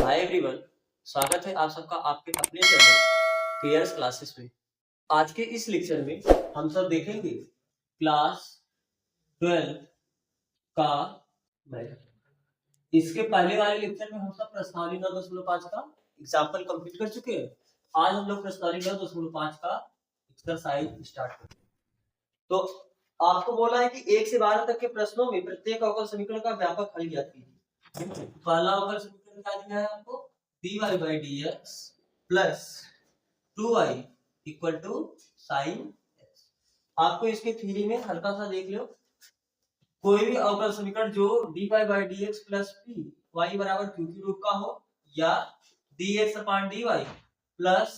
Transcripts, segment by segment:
Hi everyone, स्वागत है आप सबका आपके अपने चैनल केयर्स क्लासेस में। आज के इस लेक्चर में हम सब देखेंगे क्लास 12 का मैथ। इसके पहले वाले लेक्चर में हम सब प्रश्नावली 9.5 का एग्जाम्पल कंप्लीट कर चुके हैं। आज हम लोग प्रश्नावली 9.5 का एक्सरसाइज स्टार्ट करेंगे। तो आपको बोला है कि 1 से 12 तक के प्रश्नों में प्रत्येक अवकल समीकरण का व्यापक हल ज्ञात कीजिए। पहला अवकल समीकरण क्या दिया है आपको, dy by dx plus 2y equal to sine x। आपको इसके थ्योरी में हल्का सा देख लो, कोई भी अवकल समीकरण जो dy by dx plus p y बराबर q के रूप का हो या dx upon dy plus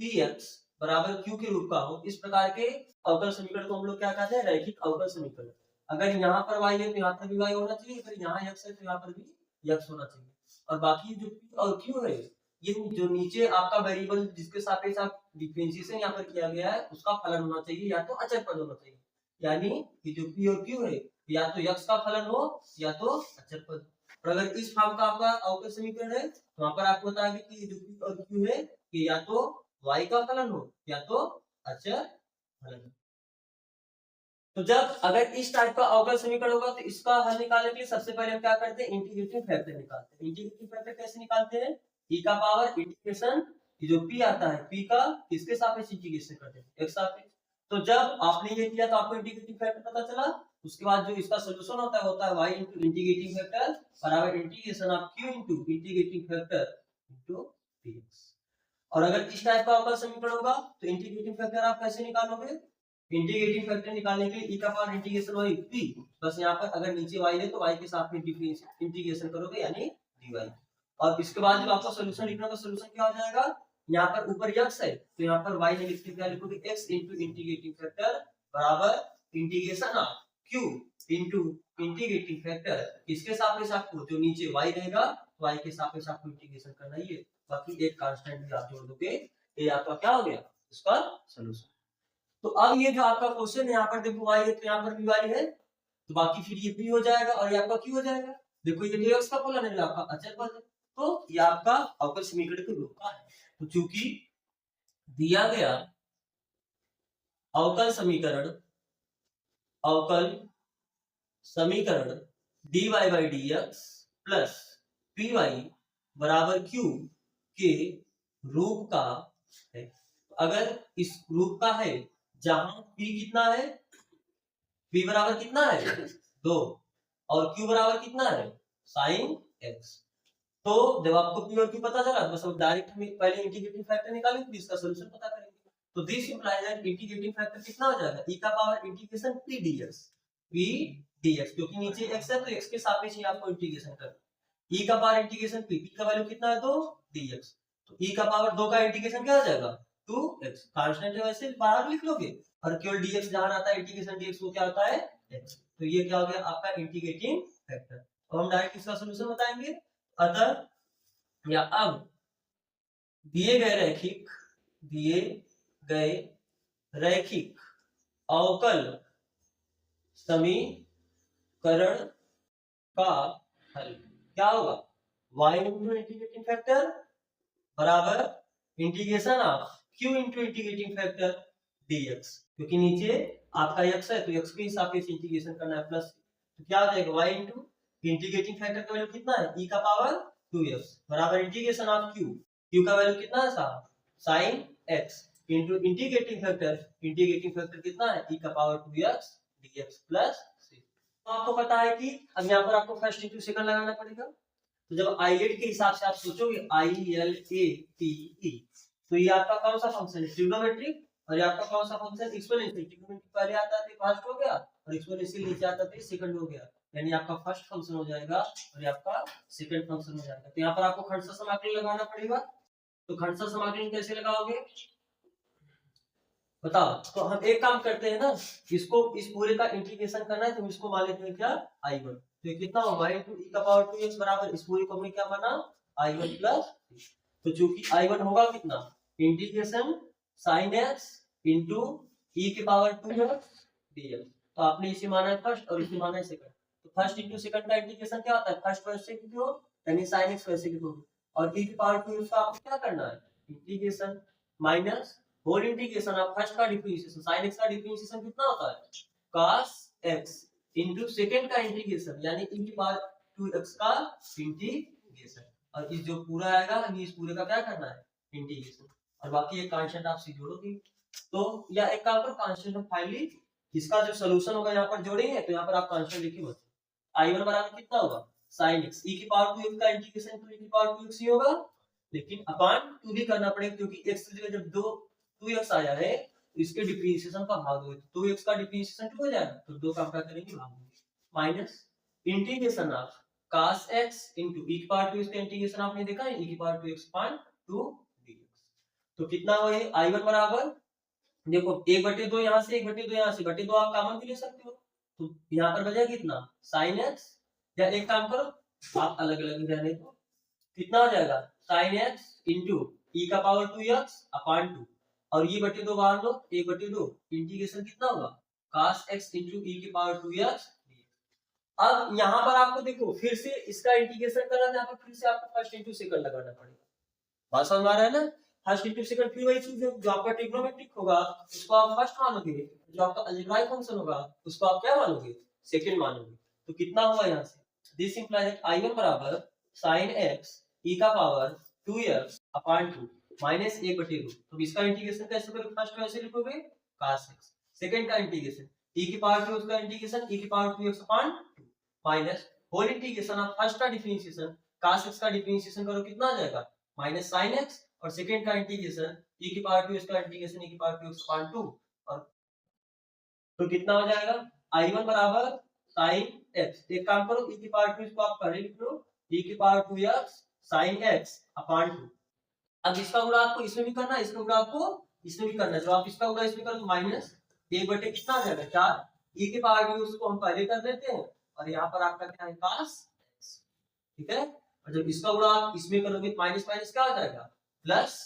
px बराबर q के रूप का हो, इस प्रकार के अवकल समीकरण को हम लोग क्या कहते हैं, रैखिक अवकल समीकरण। अगर यहाँ पर y है तो यहाँ पर भी y होना चाहिए, अगर यहाँ x है तो यहाँ पर भी x होना चाहिए। और बाकी जो p और q है, ये जो नीचे आपका वेरिएबल जिसके सापेक्ष आप डिफरेंशिएशन यहाँ पर किया गया है उसका फलन होना चाहिए या तो अचर पद होना चाहिए। यानी कि जो p और q है या तो x का फलन हो या तो अचर पद। और अगर इस फॉर्म का आपका अवकल समीकरण है तो वहां पर आपको बताएंगे कि जो p और q है कि या तो y का फलन हो या तो अचर फलन। तो जब अगर इस टाइप का अवकल समीकरण होगा तो इसका हल निकालने के लिए सबसे पहले हम क्या करते हैं, इंटीग्रेटिंग फैक्टर निकालते हैं। इंटीग्रेटिंग फैक्टर कैसे निकालते हैं, e का पावर इंटीग्रेशन जो p आता है p का किसके सापेक्ष इंटीग्रेशन करते हैं, x सापेक्ष। तो जब आपने ये किया तो आपको इंटीग्रेटिंग फैक्टर पता चला। उसके बाद जो इसका सॉल्यूशन होता है y इनटू इंटीग्रेटिंग फैक्टर बराबर integration of q into integrating factor into px। और अगर इस टाइप का अवकल समीकरण होगा तो इंटीग्रेटिंग फैक्टर आप कैसे निकालोगे, इंटीग्रेटिंग फैक्टर निकालने के लिए e का पावर इंटीग्रेशन y p, बस यहाँ पर अगर नीचे y है तो y के साथ में इंटीग्रेशन करोगे यानी dy। और इसके बाद जब आपको सॉल्यूशन लिखना तो सॉल्यूशन क्या हो जाएगा, यहाँ पर ऊपर x है तो यहाँ पर y ने लिख के क्या लिखोगे, x इनटू इंटीग्रेटिंग फैक्टर बराबर integration of q into integrating factor इसके सापेक्ष आपको जो नीचे y रहेगा y के सापेक्ष आपको इंटीग्रेशन करना ही है, बाकी एक कांस्टेंट भी आप जोड़ दोगे, ये आपका क्या हो गया, इसका सॉल्यूशन। तो अब ये जो आपका क्वेश्चन है यहाँ पर देखो y है तो यहाँ पर भी y है, तो बाकी फिर ये p हो जाएगा और ये आपका q हो जाएगा। देखो ये तो x का फलन है, आपका अचर पद है, तो ये आपका अवकल समीकरण के रूप का है। तो चूंकि दिया गया अवकल समीकरण dy by dx plus py बराबर q के रूप का है, अगर इस रूप का है जहां p कितना है, p बराबर कितना है 2 और q बराबर कितना है sin x। तो जब आपको p और q पता चला बस अब डायरेक्ट हम पहले इंटीग्रेटिंग फैक्टर निकालेंगे फिर इसका सॉल्यूशन पता करेंगे। तो this implies that integrating factor कितना हो जाएगा, e का पावर इंटीग्रेशन p dx, क्योंकि नीचे x है तो x के सापेक्ष ही आपको इंटीग्रेशन करना है। e का पावर इंटीग्रेशन p का वैल्यू कितना है 2 dx, तो e का पावर 2 का इंटीग्रेशन क्या हो जाएगा 2x, कांस्टेंट है वैसे बाहर लिख लोगे और केवल dx जहां आता है इंटीग्रेशन dx वो क्या होता है x। तो ये क्या हो गया आपका इंटीग्रेटिंग फैक्टर। अब हम डायरेक्ट इसका सॉल्यूशन बताएंगे। अतः या अब दिए गए रैखिक अवकल समीकरण का हल क्या होगा, y इनटू इंटीग्रेटिंग फैक्टर बराबर integration of q into integrating factor dx, क्योंकि नीचे आपका x है तो x के हिसाब से इंटीग्रेशन करना है प्लस, तो क्या हो जाएगा y इनटू इंटीग्रेटिंग फैक्टर का वैल्यू कितना है e का पावर 2x बराबर इंटीग्रेशन ऑफ q का वैल्यू कितना है साहब sin x into integrating factor कितना है e का power 2x dx plus c। तो आपको पता है कि अब यहाँ पर आपको फर्स्ट इंटू सेकंड लगाना पड़ेगा। तो जब आईलेट के हिसाब से आप सोचोगे ILATE, तो ये आपका कौन सा फंक्शन है ट्रिग्नोमेट्रिक, और ये आपका कौन सा फंक्शन एक्सपोनेंशियल। ट्रिग्नोमेट्रिक पहले आता था फर्स्ट हो गया और एक्सपोनेंशियल नीचे आता था सेकंड हो गया, यानी आपका फर्स्ट फंक्शन हो जाएगा और ये आपका सेकंड फंक्शन हो जाएगा। तो यहाँ पर आपको खंड समाकलन लगाना पड़ेगा। तो खंड समाकलन कैसे लगाओगे बताओ। तो हम एक काम करते हैं ना, इसको इस पूरे का इंटीग्रेशन करना है तो इसको मान लेते हैं क्या I1, तो ये कितना होगा y e का पावर 2x बराबर इस पूरे को हमने क्या माना I1 प्लस, तो चूंकि I1 होगा कितना integration sin x into e के पावर 2x dx, तो आपने इसे माना है फर्स्ट और इसे माना है सेकंड। तो फर्स्ट इनटू सेकंड का इंटीग्रेशन क्या होता है, फर्स्ट वैसे की हो यानी sin x वैसे की होगी और e की पावर 2x का आपको क्या करना है, integration minus whole integration of first का डिफरेंशिएशन, sin x का डिफरेंशिएशन कितना होता है, cos x इनटू सेकंड का इंटीग्रेशन यानी e की पावर 2x का इंटीग्रेशन, और इस जो पूरा आएगा इस पूरे का क्या करना है, इंटीग्रेशन, और बाकी ये कांस्टेंट आप जोड़ोगे। तो या एक काम करो कांस्टेंट फाइनली इसका जो सॉल्यूशन होगा यहाँ पर जोड़ेंगे, तो यहाँ पर आप कांस्टेंट लिखिए मत, i1 बराबर कितना होगा sin x, e की पावर 2x का इंटीग्रेशन तो e की पावर 2x ही होगा, लेकिन अपान 2 भी करना पड़ेगा क्योंकि x की जगह जब 2x आया है तो इसके डिफरेंशिएशन का भाग होगा, तो 2x का डिफरेंशिएशन हो जाएगा तो 2 का हम क्या करेंगे भाग देंगे minus integration of cos x into e की पावर 2x का इंटीग्रेशन आपने देखा है e की पावर 2x अपान 2 dx, तो कितना हुआ ये i1 बराबर देखो 1/2 यहाँ से 1/2 यहाँ से 1/2 आप कॉमन भी ले सकते हो, तो यहाँ पर बचा कितना sin x, या एक काम करो आप अलग अलग रहने दो, कितना हो जाएगा sin x into e का पावर 2x अपान 2 और ये 2 बाहर लो 1/2 इंटीग्रेशन कितना होगा cos x into e की पावर 2x। अब यहाँ पर आपको देखो फिर से इसका इंटीग्रेशन करना है, यहाँ पर फिर से आपको फर्स्ट इंटू सेकंड लगाना पड़ेगा, बात समझ आ रहा है ना, फर्स्ट इंटू सेकंड फिर वही चीज जो आपका ट्रिग्नोमेट्रिक होगा उसको आप फर्स्ट मानोगे, जो आपका अलजेब्राइक फंक्शन होगा उसको आप क्या मानोगे सेकंड मानोगे, तो कितना हुआ यहाँ से दिस इंप्लाइज दैट i1 बराबर sin x e का पावर 2x अपान 2 माइनस 1/2, तो इसका इंटीग्रेशन कैसे करोगे, फर्स्ट कैसे लिखोगे cos x, सेकंड का इंटीग्रेशन e की पावर 2 उसका इंटीग्रेशन e की power 2x upon 2 minus whole integration of first का डिफरेंशिएशन cos x का डिफरेंशिएशन करो कितना आ जाएगा माइनस sin x, और सेकंड का इंटीग्रेशन e की पावर 2 इसका इंटीग्रेशन e की पावर 2 अपान 2, और तो कितना हो जाएगा i1 बराबर sin x, एक काम करो e की पावर 2 इसको आप पहले लिख लो e की पावर 2x sin x अपान 2, अब इसका गुणा आपको इसमें भी करना है, इसका गुणा आपको इसमें भी करना है, जब आप इसका गुणा इसमें करोगे माइनस 1/, कितना आ जाएगा 4 e की पावर 2 उसको हम पहले कर देते हैं, और यहाँ पर आपका क्या है cos x, ठीक है, और जब इसका गुणा आप इसमें करोगे माइनस माइनस क्या आ जाएगा प्लस,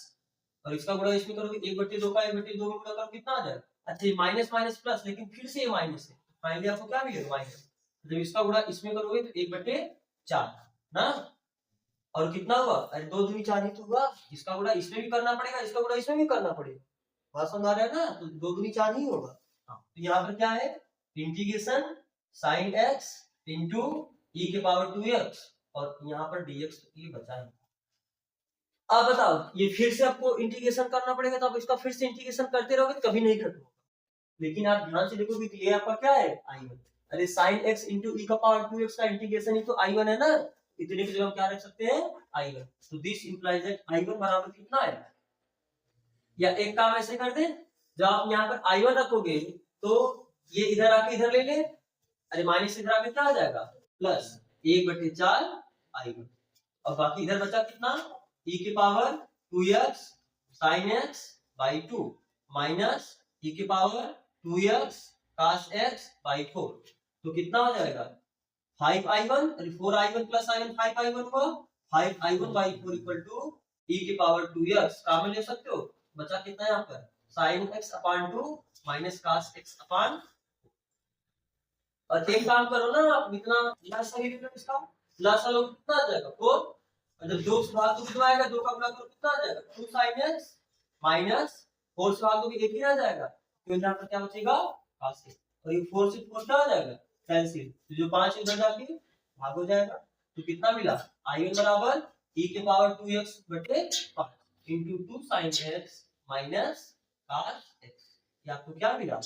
और इसका गुणा इसमें करोगे 1/2 का 1/2 में गुणा करो कितना आ जाएगा, अच्छा ये माइनस माइनस प्लस लेकिन फिर से ये माइनस है, फाइनली आपको क्या मिलेगा माइनस, जब इसका गुणा इसमें करोगे तो 1/4 ना, और कितना हुआ अरे 2 दूनी 4 ही तो हुआ, इसका गुणा इसमें भी करना पड़ेगा इसका गुणा इसमें भी करना पड़ेगा, बात समझ आ रहा है ना, तो 2 दूनी 4 ही होगा, तो यहाँ पर क्या है integration sin x into e के पावर 2x और यहाँ पर dx ये बचा है। अब बताओ ये फिर से आपको इंटीग्रेशन करना पड़ेगा, तो आप इसका फिर से इंटीग्रेशन करते रहोगे तो कभी नहीं खत्म होगा, लेकिन आप ध्यान से देखोगे तो ये आपका क्या है i1, अरे sin x into e का पावर 2x का इंटीग्रेशन ही तो i1 है ना, इतने की जगह हम क्या रख सकते हैं i1, तो दिस इंप्लाइज दैट i1 बराबर कितना है, या एक काम ऐसे कर दे जब आप यहाँ पर i1 रखोगे तो ये इधर आके इधर ले ले, अरे माइनस इधर आके क्या आ जाएगा प्लस 1/4 i1, और बाकी इधर बचा कितना e की power 2x sin x by 2 minus e की power 2x cos x by 4, तो कितना हो जाएगा 5i1, अरे 4i1 प्लस i1 5i1 को 5i1 by 4 equal to e की पावर 2x, काम में ले सकते हो, बचा कितना यहाँ पर sin x अपान 2 माइनस cos x अपान, और एक काम करो ना आप इतना लास्ट सही लिखो इसका लास्ट वाला कितना आ जाएगा 4, और जब 2 से भाग दो कितना आएगा 2 का गुणा करो कितना आ जाएगा 2 sin x माइनस 4 से भाग दो एक ही आ जाएगा, तो यहाँ पर क्या बचेगा cos x, और ये 4 से 4 क्या आ जाएगा कैंसिल, तो जो 5 इधर जाके भाग हो जाएगा, तो कितना मिला i1 बराबर e के पावर 2x बटे 5 into 2 sin x minus cos x, ये आपको क्या मिला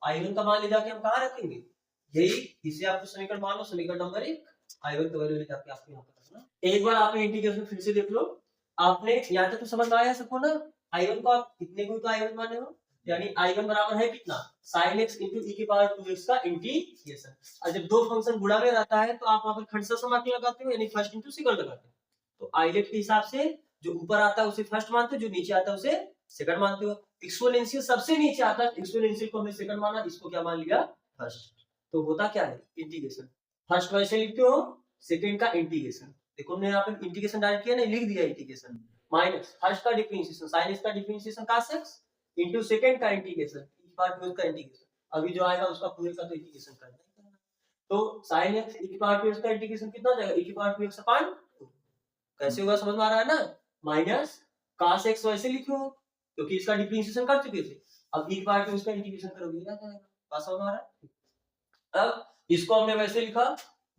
i1 का मान ले जाके हम कहाँ रखेंगे, यही इसे आपको समीकरण मान लो समीकरण नंबर 1, i1 का वैल्यू ले जाके आपको यहाँ पर रखना, एक बार आपने इंटीग्रेशन फिर से देख लो, आपने यहाँ तक तो समझ में आया सबको ना, i1 को आप कितने को तो i1 माने हो, यानी i1 बराबर है कितना sin x into e की पावर 2x का इंटीग्रेशन, और जब दो फंक्शन गुणा में रहता है तो आप वहां पर खंडशः समाकलन लगाते हो यानी फर्स्ट इंटू सेकंड लगाते हो, तो आइलेट के हिसाब से जो ऊपर आता है उसे फर्स्ट मानते हो, जो नीचे आता है उसे सेकंड मानते हो, एक्सपोनेंशियल सबसे नीचे आता है एक्सपोनेंशियल को हमने सेकंड माना, इसको क्या मान लिया फर्स्ट, तो होता क्या है इंटीग्रेशन, फर्स्ट वैसे लिखते हो सेकंड का इंटीग्रेशन, देखो हमने यहाँ पे इंटीग्रेशन डायरेक्ट किया ना लिख दिया इंटीग्रेशन माइनस फर्स्ट का डिफरेंशिएशन sin x का differentiation cos x into second का इंटीग्रेशन e पावर 2 का इंटीग्रेशन, अभी जो आएगा उसका पूरे का तो इंटीग्रेशन करना है, तो sin x e की पावर 2 का इंटीग्रेशन कितना हो जाएगा e की पावर 2x अपान 2, कैसे होगा समझ में आ रहा है ना, माइनस cos x वैसे लिखो क्योंकि इसका डिफरेंशिएशन कर चुके थे, अब e पावर टू उसका इंटीग्रेशन करोगे आ जाएगा, बात समझ में आ रहा है। अब इसको हमने वैसे लिखा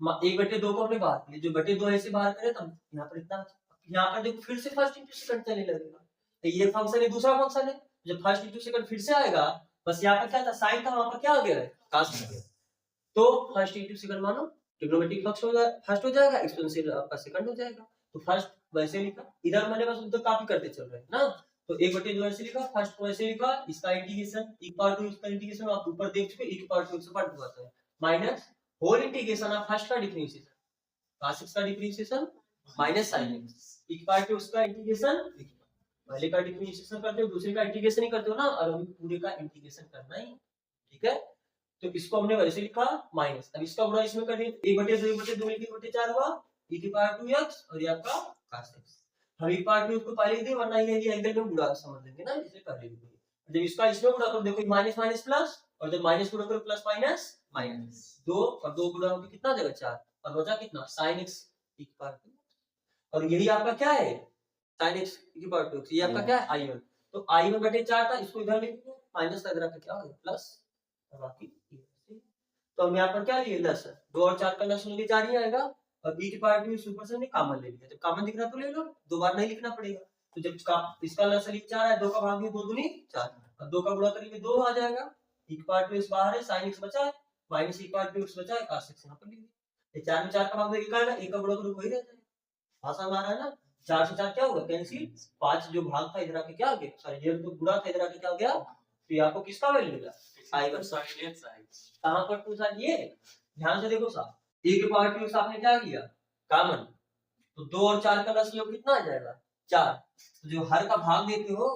1/2 को हमने बाहर किया, जो बटे 2 ऐसे बाहर करे तब यहाँ पर इतना, यहाँ पर देखो फिर से फर्स्ट इंटू सेकंड चलने लगेगा, तो ये फंक्शन है दूसरा फंक्शन है, जब फर्स्ट इंटू सेकंड फिर से आएगा, बस यहाँ पर क्या था साइन था, वहां पर क्या आ गया है cos आ गया, तो फर्स्ट इंटू सेकंड मानो ट्रिग्नोमेट्रिक फंक्शन हो जाएगा, फर्स्ट हो जाएगा, एक्सपोनेंशियल आपका सेकंड हो जाएगा, तो फर्स्ट वैसे लिखा, इधर मैंने बस उधर कॉपी करते चल रहे हैं ना, तो 1/2 ऐसे लिखा, फर्स्ट को ऐसे लिखा, इसका इंटीग्रेशन e पावर टू इसका इंटीग्रेशन आप ऊपर देख चुके, e पावर टू से पार्ट आता है minus whole integration of first का डिफरेंशिएशन cos x का differentiation minus sin x, e power two उसका इंटीग्रेशन, पहले का डिफरेंशिएशन करते हो दूसरे का इंटीग्रेशन ही करते हो ना, और अभी पूरे का इंटीग्रेशन करना ही, ठीक है, तो इसको हमने वैसे लिखा माइनस, अब इसका गुणा इसमें कर दिया 1/2 1/2 मिलके 1/4 हुआ e की पावर 2x और ये आपका cos x, हम e पावर 2 इसको पहले दे वरना ये एंगल में गुणा समझ लेंगे ना, इसलिए पहले दे, जब इसका इसमें गुणा करो देखो माइनस माइनस प्लस, और जब माइनस गुणा करो प्लस माइनस माइनस 2 और 2 गुणा होके कितना देगा 4 और बचा कितना sin x e की पावर 2, और यही आपका क्या है sin x e की पावर 2, ये आपका क्या है i1, तो i1/4 था, इसको इधर लिख दो माइनस का इधर आके क्या होगा प्लस, और बाकी तो हम यहाँ पर क्या लिए 10, 2 और 4 का लस लेके 4 ही आएगा, और b की पावर 2 ऊपर से हमने कॉमन ले लिया, जब कॉमन दिख रहा तो ले लो, दो बार नहीं लिखना पड़ेगा, तो जब इसका लस लिख 4 है, 2 का भाग 2 दूनी 4, और 2 का गुणा करेंगे 2 आ जाएगा, e की पावर 2 बाहर है, sin x बचा है, माइनस e की पावर 2 बचा है, cos x यहाँ पर लिख दिया, ये 4 में 4 का भाग देके क्या आएगा, 1 का गुणा करो वही रह जाएगा, आसान आ रहा है ना, 4 से 4 क्या होगा कैंसिल, 5 जो भाग था इधर आके क्या आ गया, सॉरी ये तो गुणा था इधर आके क्या हो गया, तो ये आपको किसका वैल्यू मिला i1 sin x, कहां पर पूछा ये, ध्यान से देखो साहब, e की पावर 2 आपने क्या किया कॉमन, तो 2 और 4 का लस लो कितना आ जाएगा 4, तो जो हर का भाग देते हो,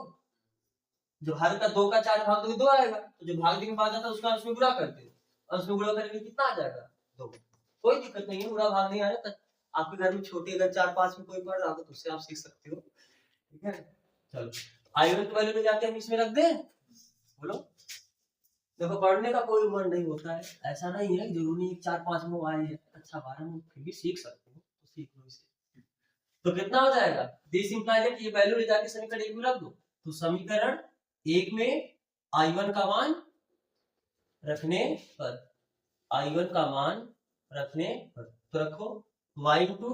जो हर का 2 का 4 भाग दोगे 2 आएगा, तो जो भाग देने के बाद आता है उसका अंश में गुणा करते हो, अंश में गुणा करेंगे कितना आ जाएगा 2, कोई दिक्कत नहीं है, गुणा भाग नहीं आ रहा, आपके घर में छोटे अगर 4-5 में कोई पढ़ रहा हो तो उससे आप सीख सकते हो, ठीक है, चलो i1 की वैल्यू ले जाके हम इसमें रख दें, बोलो, देखो पढ़ने का कोई उम्र नहीं होता है, ऐसा नहीं है जरूरी 4-5 में आए, अच्छा 12 में फिर भी सीख सकते हो, तो सीख लो इसे, तो कितना हो जाएगा, दिस इंप्लाइज दैट ये वैल्यू ले जाके समीकरण 1 में रख दो, तो समीकरण 1 में i1 का मान रखने पर, i1 का मान रखने पर, तो रखो y into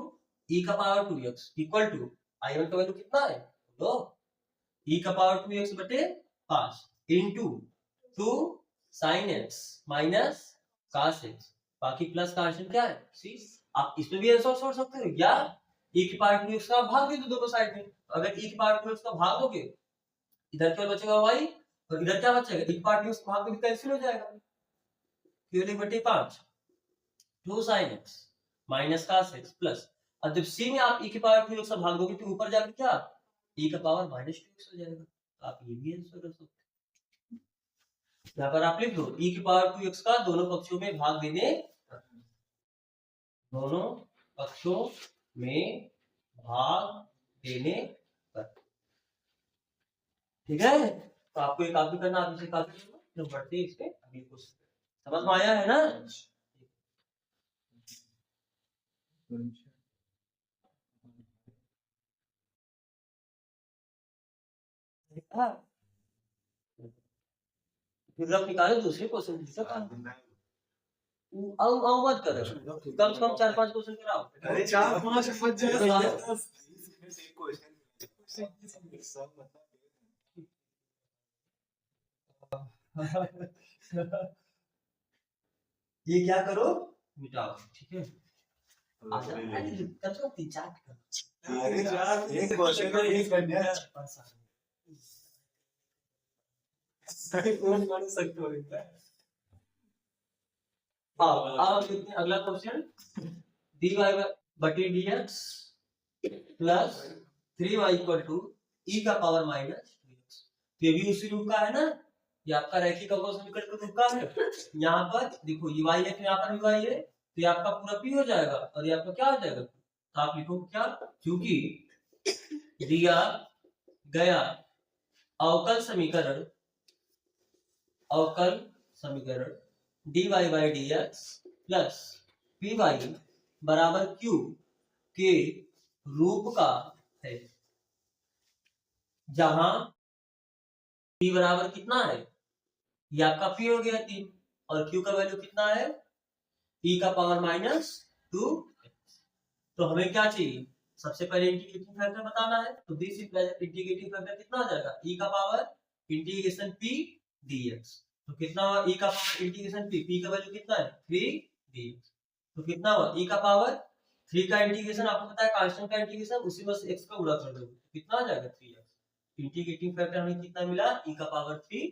e का power 2x equal to i1 का वैल्यू कितना है, तो e का पावर 2x बटे 5 into 2 sin x minus cos x, बाकी प्लस का आंसर क्या है c, आप इसमें भी आंसर छोड़ सकते हो, या e की पावर 2x का भाग दे दो दोनों साइड में, अगर e की पावर 2x का भाग दोगे इधर क्या बचेगा y, और इधर क्या बचेगा e की पावर 2x का भाग दोगे कैंसिल हो जाएगा, क्यों बटे 5 2 sin x minus cos x plus, अब जब c में आप e की पावर 2x का भाग दोगे तो ऊपर जाके क्या e का पावर माइनस 2x हो जाएगा, तो आप ये भी आंसर कर सकते हो, यहाँ पर आप लिख दो e की पावर 2x का दोनों पक्षों में भाग देने, दोनों पक्षों में भाग देने पर, ठीक है, तो आपको ये कॉपी करना, आप इसे कॉपी करना, तो बढ़ते इस पे अगले क्वेश्चन, समझ में आया है ना, फिर आप निकालो दूसरे क्वेश्चन से, आओ मत करो, कम से कम 4-5 क्वेश्चन कराओ, अरे 4-5 मत जाओ, ये क्या करो मिटाओ, ठीक है, आजा कम से कम 3-4 अरे यार एक क्वेश्चन का एक करना है, सही कौन कर सकते हो इतना, हाँ अब देखते हैं अगला क्वेश्चन, dy बटे dx plus 3y equal to e का पावर माइनस 2x, तो ये भी उसी रूप का है ना, ये आपका रैखिक अवकल समीकरण का रूप का है, यहाँ पर देखो ये y है, यहाँ पर भी y है, तो ये आपका पूरा p हो जाएगा, और ये आपका क्या हो जाएगा, तो आप लिखो क्या, क्योंकि दिया गया अवकल समीकरण dy by dx plus py बराबर q के रूप का है जहां p बराबर कितना है, ये आपका p हो गया 3 और q का वैल्यू कितना है e का पावर -2। तो हमें क्या चाहिए, सबसे पहले इंटीग्रेटिंग फैक्टर बताना है। तो दिस इंटीग्रेटिंग फैक्टर कितना आ जाएगा, e का पावर इंटीग्रेशन p dx। तो कितना हुआ e का पावर इंटीग्रेशन p का वैल्यू कितना है 3 dx। तो कितना हुआ e का पावर 3 का इंटीग्रेशन आपको पता है कांस्टेंट का इंटीग्रेशन, उसी में से x का गुणा कर दो, कितना आ जाएगा 3x। इंटीग्रेटिंग फैक्टर हमें कितना मिला e का पावर 3।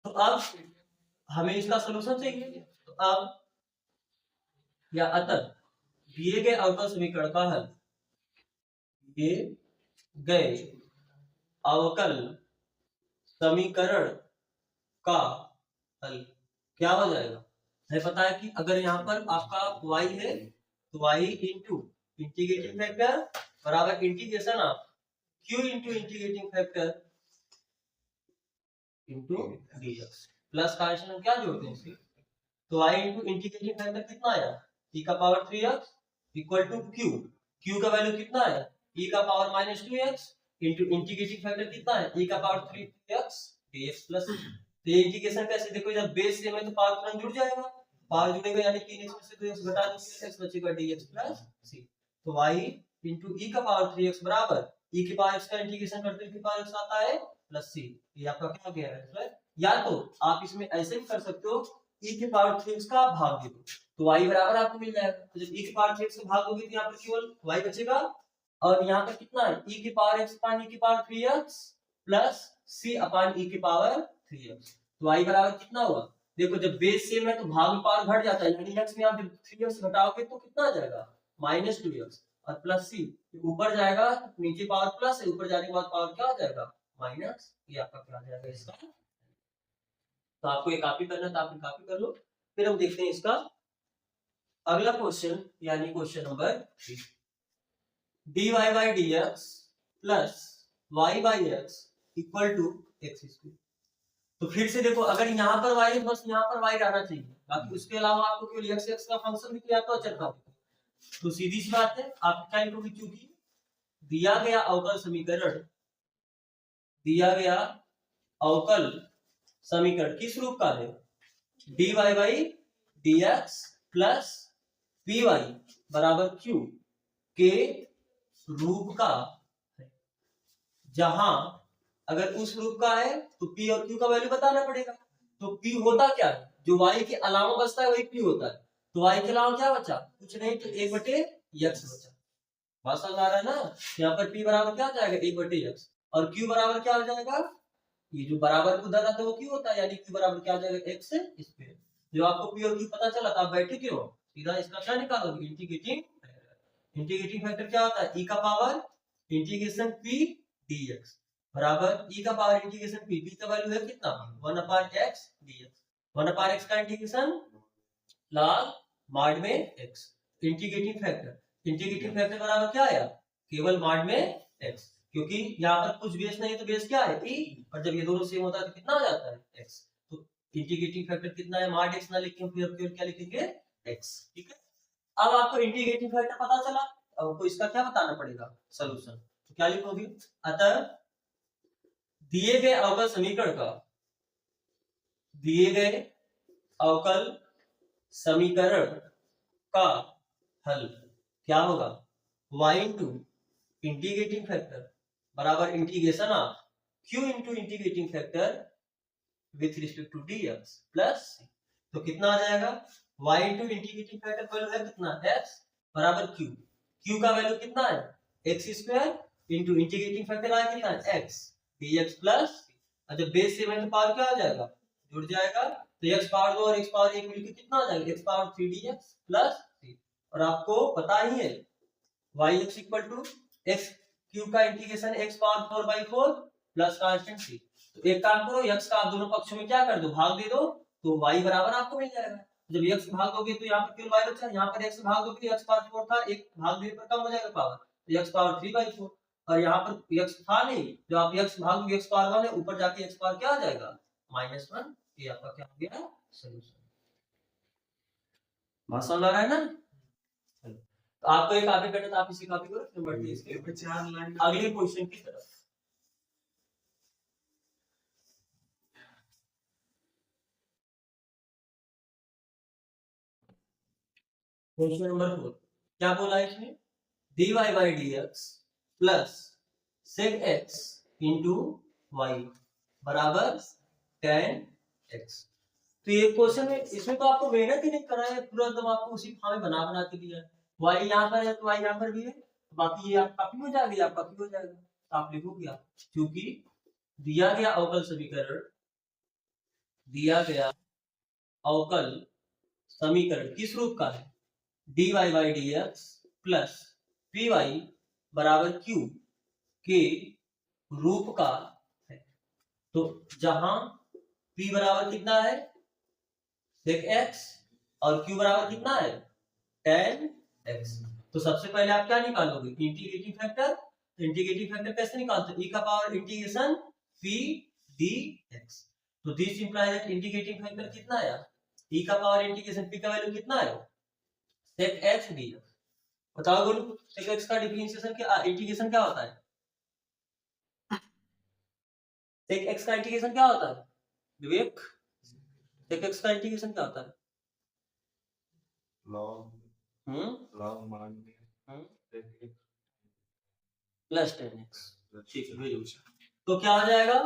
तो अब हमें इसका सॉल्यूशन चाहिए। तो अब या अतः दिए गए अवकल समीकरण का हल, दिए गए अवकल समीकरण का हल क्या हो जाएगा, हमें पता है कि अगर यहाँ पर आपका y है तो y इंटू इंटीग्रेटिंग फैक्टर बराबर integration of q into integrating factor into dx plus का हम क्या जोड़ते हैं इसके, तो y इंटू इंटीग्रेटिंग फैक्टर कितना आया e का power 3x equal to q का वैल्यू कितना है e का power -2x into integrating factor कितना है e का पावर 3x dx प्लस। तो ये इंटीग्रेशन कैसे, देखो जब बेस सेम है तो पावर तुरंत जुड़ जाएगा, पावर जुड़ेगा यानी 3x में से 2x घटा दो x बचेगा dx प्लस c। तो y इंटू e का पावर 3x बराबर e की पावर x का इंटीग्रेशन करते हैं e की पावर x आता है प्लस c। ये आपका क्या गया है, या तो आप इसमें ऐसे भी कर सकते हो e की पावर 3x का भाग दे दो तो y बराबर आपको मिल जाएगा। तो जब e की पावर 3x का भाग दोगे तो यहाँ पर केवल y बचेगा और यहाँ पर कितना है e की पावर x अपान e की पावर 3x प्लस c अपान e की पावर 3x। तो y बराबर कितना हुआ, देखो जब बेस सेम है तो भाग में पावर घट जाता है, यानी x में आप जब 3x घटाओगे तो कितना आ जाएगा -2x और प्लस c, ऊपर जाएगा नीचे पावर प्लस है, ऊपर जाने के बाद पावर क्या आ जाएगा माइनस। ये आपका क्या आ जाएगा इसका। तो आपको ये कॉपी करना है तो आप कॉपी कर लो। फिर हम देखते हैं इसका अगला क्वेश्चन, यानी question number 3, dy by dx plus y by x equal to x square. तो फिर से देखो अगर यहाँ पर y है बस यहाँ पर y रहना चाहिए, बाकी उसके अलावा आपको केवल x का फंक्शन भी किया तो अचर का। तो सीधी सी बात है आप क्या लिखोगे, क्योंकि दिया गया अवकल समीकरण, दिया गया अवकल समीकरण किस रूप का है, dy by dx plus py बराबर q के रूप का है। जहां अगर उस रूप का है तो p और q का वैल्यू बताना पड़ेगा। तो p होता क्या है, जो y के अलावा बचता है वही p होता है। तो y के अलावा क्या बचा, कुछ नहीं, तो 1/x बचा। बात समझ आ रहा है ना, यहाँ पर p बराबर क्या आ जाएगा 1/x और q बराबर क्या हो जाएगा, ये जो बराबर उधर आता है वो q होता है, यानी q बराबर क्या आ जाएगा x स्क्वायर। जो आपको p और q पता चला तो आप बैठे क्यों, सीधा इसका क्या निकालोगे इंटीग्रेटिंग फैक्टर। इंटीग्रेटिंग फैक्टर क्या होता है e का पावर इंटीग्रेशन p dx बराबर e का पावर इंटीग्रेशन p का वैल्यू है कितना 1/x dx। 1/x का इंटीग्रेशन log mod में x। इंटीग्रेटिंग फैक्टर बराबर क्या आया, केवल mod में x, क्योंकि यहाँ पर कुछ बेस नहीं तो बेस क्या है e, और जब ये दोनों सेम होता है तो कितना आ जाता है x। तो इंटीग्रेटिंग फैक्टर कितना है mod x ना लिखें फिर क्या लिखेंगे x। ठीक है, अब आपको इंटीग्रेटिंग फैक्टर पता चला, अब आपको इसका क्या बताना पड़ेगा सॉल्यूशन। तो क्या लिखोगे, अतः दिए गए अवकल समीकरण का, दिए गए अवकल समीकरण का हल क्या होगा, y इंटू इंटीग्रेटिंग फैक्टर बराबर integration of q into integrating factor with respect to dx plus. तो कितना आ जाएगा, y into integrating factor value है कितना x बराबर q का वैल्यू कितना है x square into integrating factor आया कितना है x dx प्लस। जब बेस सेम है तो पावर क्या आ जाएगा जुड़ जाएगा, तो x पावर 2 और x पावर 1 मिलकर कितना आ जाएगा x पावर 3dx प्लस 3। और आपको पता ही है yx equal to x cube का integration x power 4/4 plus constant c। तो एक काम करो x का आप दोनों पक्षों में क्या कर दो भाग दे दो, तो y बराबर आपको मिल जाएगा। जब x भाग दोगे तो यहाँ पर केवल y बचा, यहाँ पर x भाग दोगे x पावर 4 था, एक भाग देने पर कम हो जाएगा पावर, तो x पावर 3/4 और यहाँ पर x था नहीं, जब आप x भाग दोगे x पावर 1 है, ऊपर जाके x पावर क्या आ जाएगा -1। ये आपका क्या हो गया सॉल्यूशन। बात समझ आ रहा है ना। तो आपको एक कॉपी करना, तो आप इसे कॉपी करो, फिर बढ़ते हैं इसके 4 लाइन अगले क्वेश्चन की तरफ। क्वेश्चन नंबर 4 क्या बोला है इसमें, dy by dx plus sec x into y बराबर tan x। तो ये क्वेश्चन में इसमें तो आपको मेहनत ही नहीं करा है, पूरा एकदम आपको उसी फॉर्म में बना बना के दिया है। y यहाँ पर है तो y यहाँ पर भी है, बाकी ये आप कॉपी हो जाएगा, आप कॉपी हो जाएगा, तो आप लिखो क्या, क्योंकि दिया गया अवकल समीकरण, दिया गया अवकल समीकरण किस रूप का है, dy by dx plus py बराबर q के रूप का है। तो जहां p बराबर कितना है sec x और q बराबर कितना है tan x, तो सबसे पहले आप क्या निकालोगे, इंटीग्रेटिंग फैक्टर। तो इंटीग्रेटिंग फैक्टर कैसे निकालते हैं, e का पावर इंटीग्रेशन p dx। तो this implies that integrating factor कितना आया, e का पावर इंटीग्रेशन p का वैल्यू कितना है sec x dx। बताओ बोलो sec x का डिफरेंशिएशन क्या, इंटीग्रेशन क्या होता है, sec x का इंटीग्रेशन क्या होता है विवेक, sec x का इंटीग्रेशन क्या होता है, लॉग मान प्लस tan x। ठीक है, वेरी गुड। तो क्या हो जाएगा,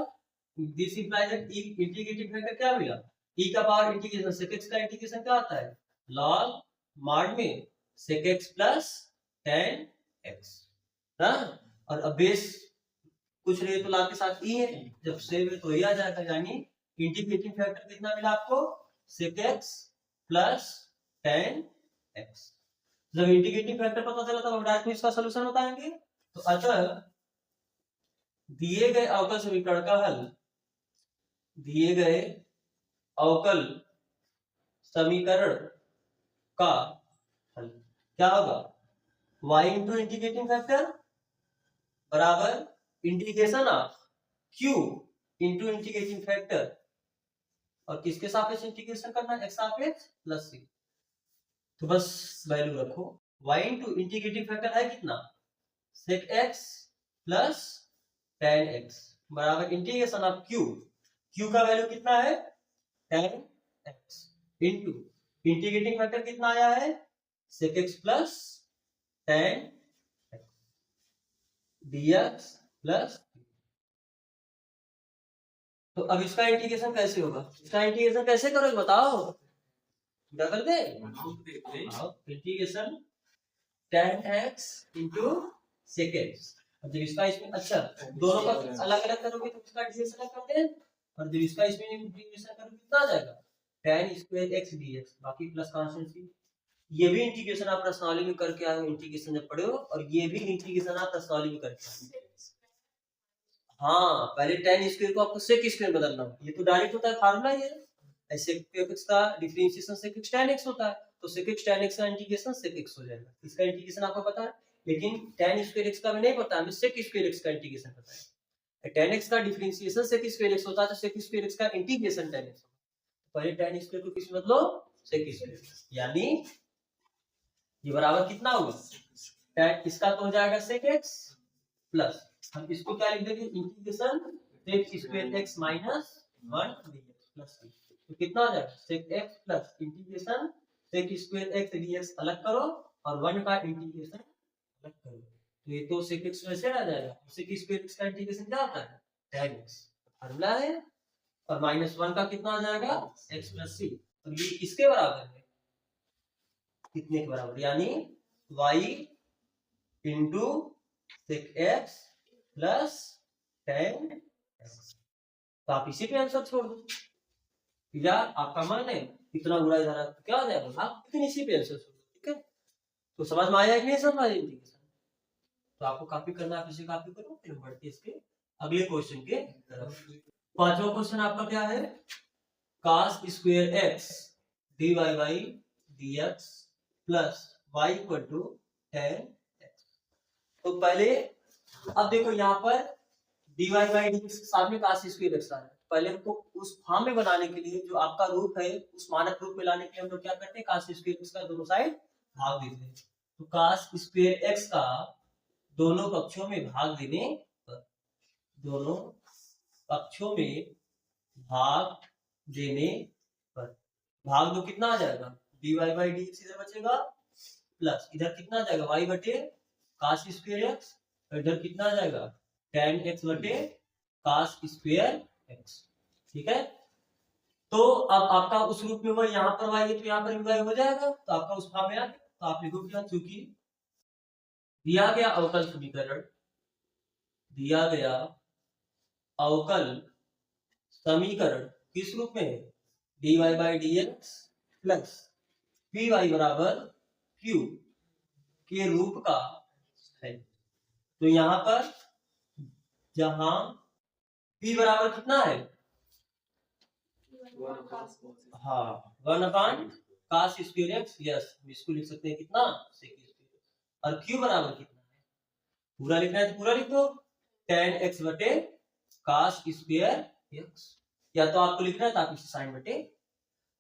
this implies that integrating factor क्या मिला, e का पावर इंटीग्रेशन sec x का इंटीग्रेशन क्या होता है log mod में sec x plus tan x ना। और अब बेस कुछ नहीं तो log के साथ e है, जब सेव है तो ये आ जाएगा, यानी इंटीग्रेटिंग फैक्टर कितना मिला आपको sec x plus tan x। जब इंटीग्रेटिंग फैक्टर पता चला तब हम डायरेक्ट इसका सलूशन बताएंगे। तो अतः दिए गए अवकल समीकरण का हल, दिए गए अवकल समीकरण का हल क्या होगा, y इंटू इंटीग्रेटिंग फैक्टर बराबर integration of q into integrating factor, और किसके सापेक्ष इंटीग्रेशन करना है, x सापेक्ष प्लस c। तो बस वैल्यू रखो, y इंटू इंटीग्रेटिंग फैक्टर है कितना sec x plus tan x बराबर इंटीग्रेशन ऑफ q का वैल्यू कितना है tan x into integrating factor कितना आया है sec x plus tan x dx plus. तो अब इसका इंटीग्रेशन कैसे होगा, इसका इंटीग्रेशन कैसे करोगे बताओ, क्या कर दे, integration tan x into sec x। अब जब इसका इसमें अच्छा दोनों का अलग अलग करोगे तो इसका इंटीग्रेशन अलग कर दे, और जब इसका इसमें इंटीग्रेशन करोगे कितना आ जाएगा tan स्क्वायर x dx, बाकी प्लस कांस्टेंट c। ये भी इंटीग्रेशन आप प्रश्नावली में करके आए हो, इंटीग्रेशन जब पढ़े हो, और ये भी इंटीग्रेशन आप प्रश्नावली में करके आए हो। हाँ, पहले tan स्क्वायर को आपको sec स्क्वायर बदलना हो, ये तो डायरेक्ट होता है फार्मूला ये, ऐसे x का differentiation sec x tan x होता है, तो sec x tan x का इंटीग्रेशन sec x हो जाएगा। इसका इंटीग्रेशन आपको पता है, लेकिन tan स्क्वायर x का भी नहीं पता, हमें sec स्क्वायर x का इंटीग्रेशन पता है। tan x का डिफरेंशिएशन sec स्क्वायर x होता है, तो sec स्क्वायर x का इंटीग्रेशन tan x। पहले tan स्क्वायर को किस में बदलो sec स्क्वायर, यानी ये बराबर कितना होगा tan इसका तो हो जाएगा sec x प्लस, हम इसको क्या लिख देंगे integration sec square x minus 1 dx plus c। तो कितना हो जाएगा sec x plus integration sec square x dx अलग करो और 1 का इंटीग्रेशन अलग करो, तो ये तो sec x वैसे आ जाएगा, sec स्क्वायर x का इंटीग्रेशन क्या होता है tan x फार्मूला है, और माइनस 1 का कितना आ जाएगा x प्लस c। तो ये किसके बराबर है, कितने के बराबर, यानी y into sec x plus tan x। तो आप इसी पे आंसर छोड़ दो, या आपका मन है इतना बुरा इधर तो क्या हो जाएगा, आप लेकिन इसी पे आंसर छोड़ दो, ठीक है। तो समझ में आया कि नहीं समझ आया इंटीग्रेशन, तो आपको कॉपी करना है, इसे कॉपी करो, फिर बढ़ते इसके अगले क्वेश्चन के तरफ। पांचवा क्वेश्चन आपका क्या है, cos square x dy by dx plus y equal to tan x। तो पहले अब देखो यहाँ पर dy by dx के सामने cos स्क्वायर x आ रहा है, पहले हमको उस फॉर्म में बनाने के लिए जो आपका रूप है उस मानक रूप में लाने के लिए हम लोग क्या करते हैं cos स्क्वायर x का दोनों साइड भाग देते हैं। तो कास स्क्वायर एक्स का दोनों पक्षों में भाग देने पर, दोनों पक्षों में भाग देने पर भाग दो कितना आ जाएगा, dy बाई डी एक्स इधर बचेगा, प्लस इधर कितना आ जाएगा y बटे कास स्क्वायर एक्स, इधर कितना आ जाएगा tan x बटे कास स्क्वायर एक्स। ठीक है, तो अब आपका उस रूप में वह यहाँ पर y है तो यहाँ पर भी y हो जाएगा, तो आपका उस फॉर्म में आ गया। तो आप लिखो क्या, चूंकि दिया गया अवकल समीकरण, दिया गया अवकल समीकरण किस रूप में है, dy by d x plus py बराबर q के रूप का है। तो यहाँ पर जहां p बराबर कितना है, हाँ 1/cos स्क्वायर एक्स, यस इसको लिख सकते हैं कितना sec स्क्वायर एक्स, और q बराबर कितना है, पूरा लिखना है तो पूरा लिख दो tan x बटे cos स्क्वायर एक्स, या तो आपको लिखना है तो आप इसे sin बटे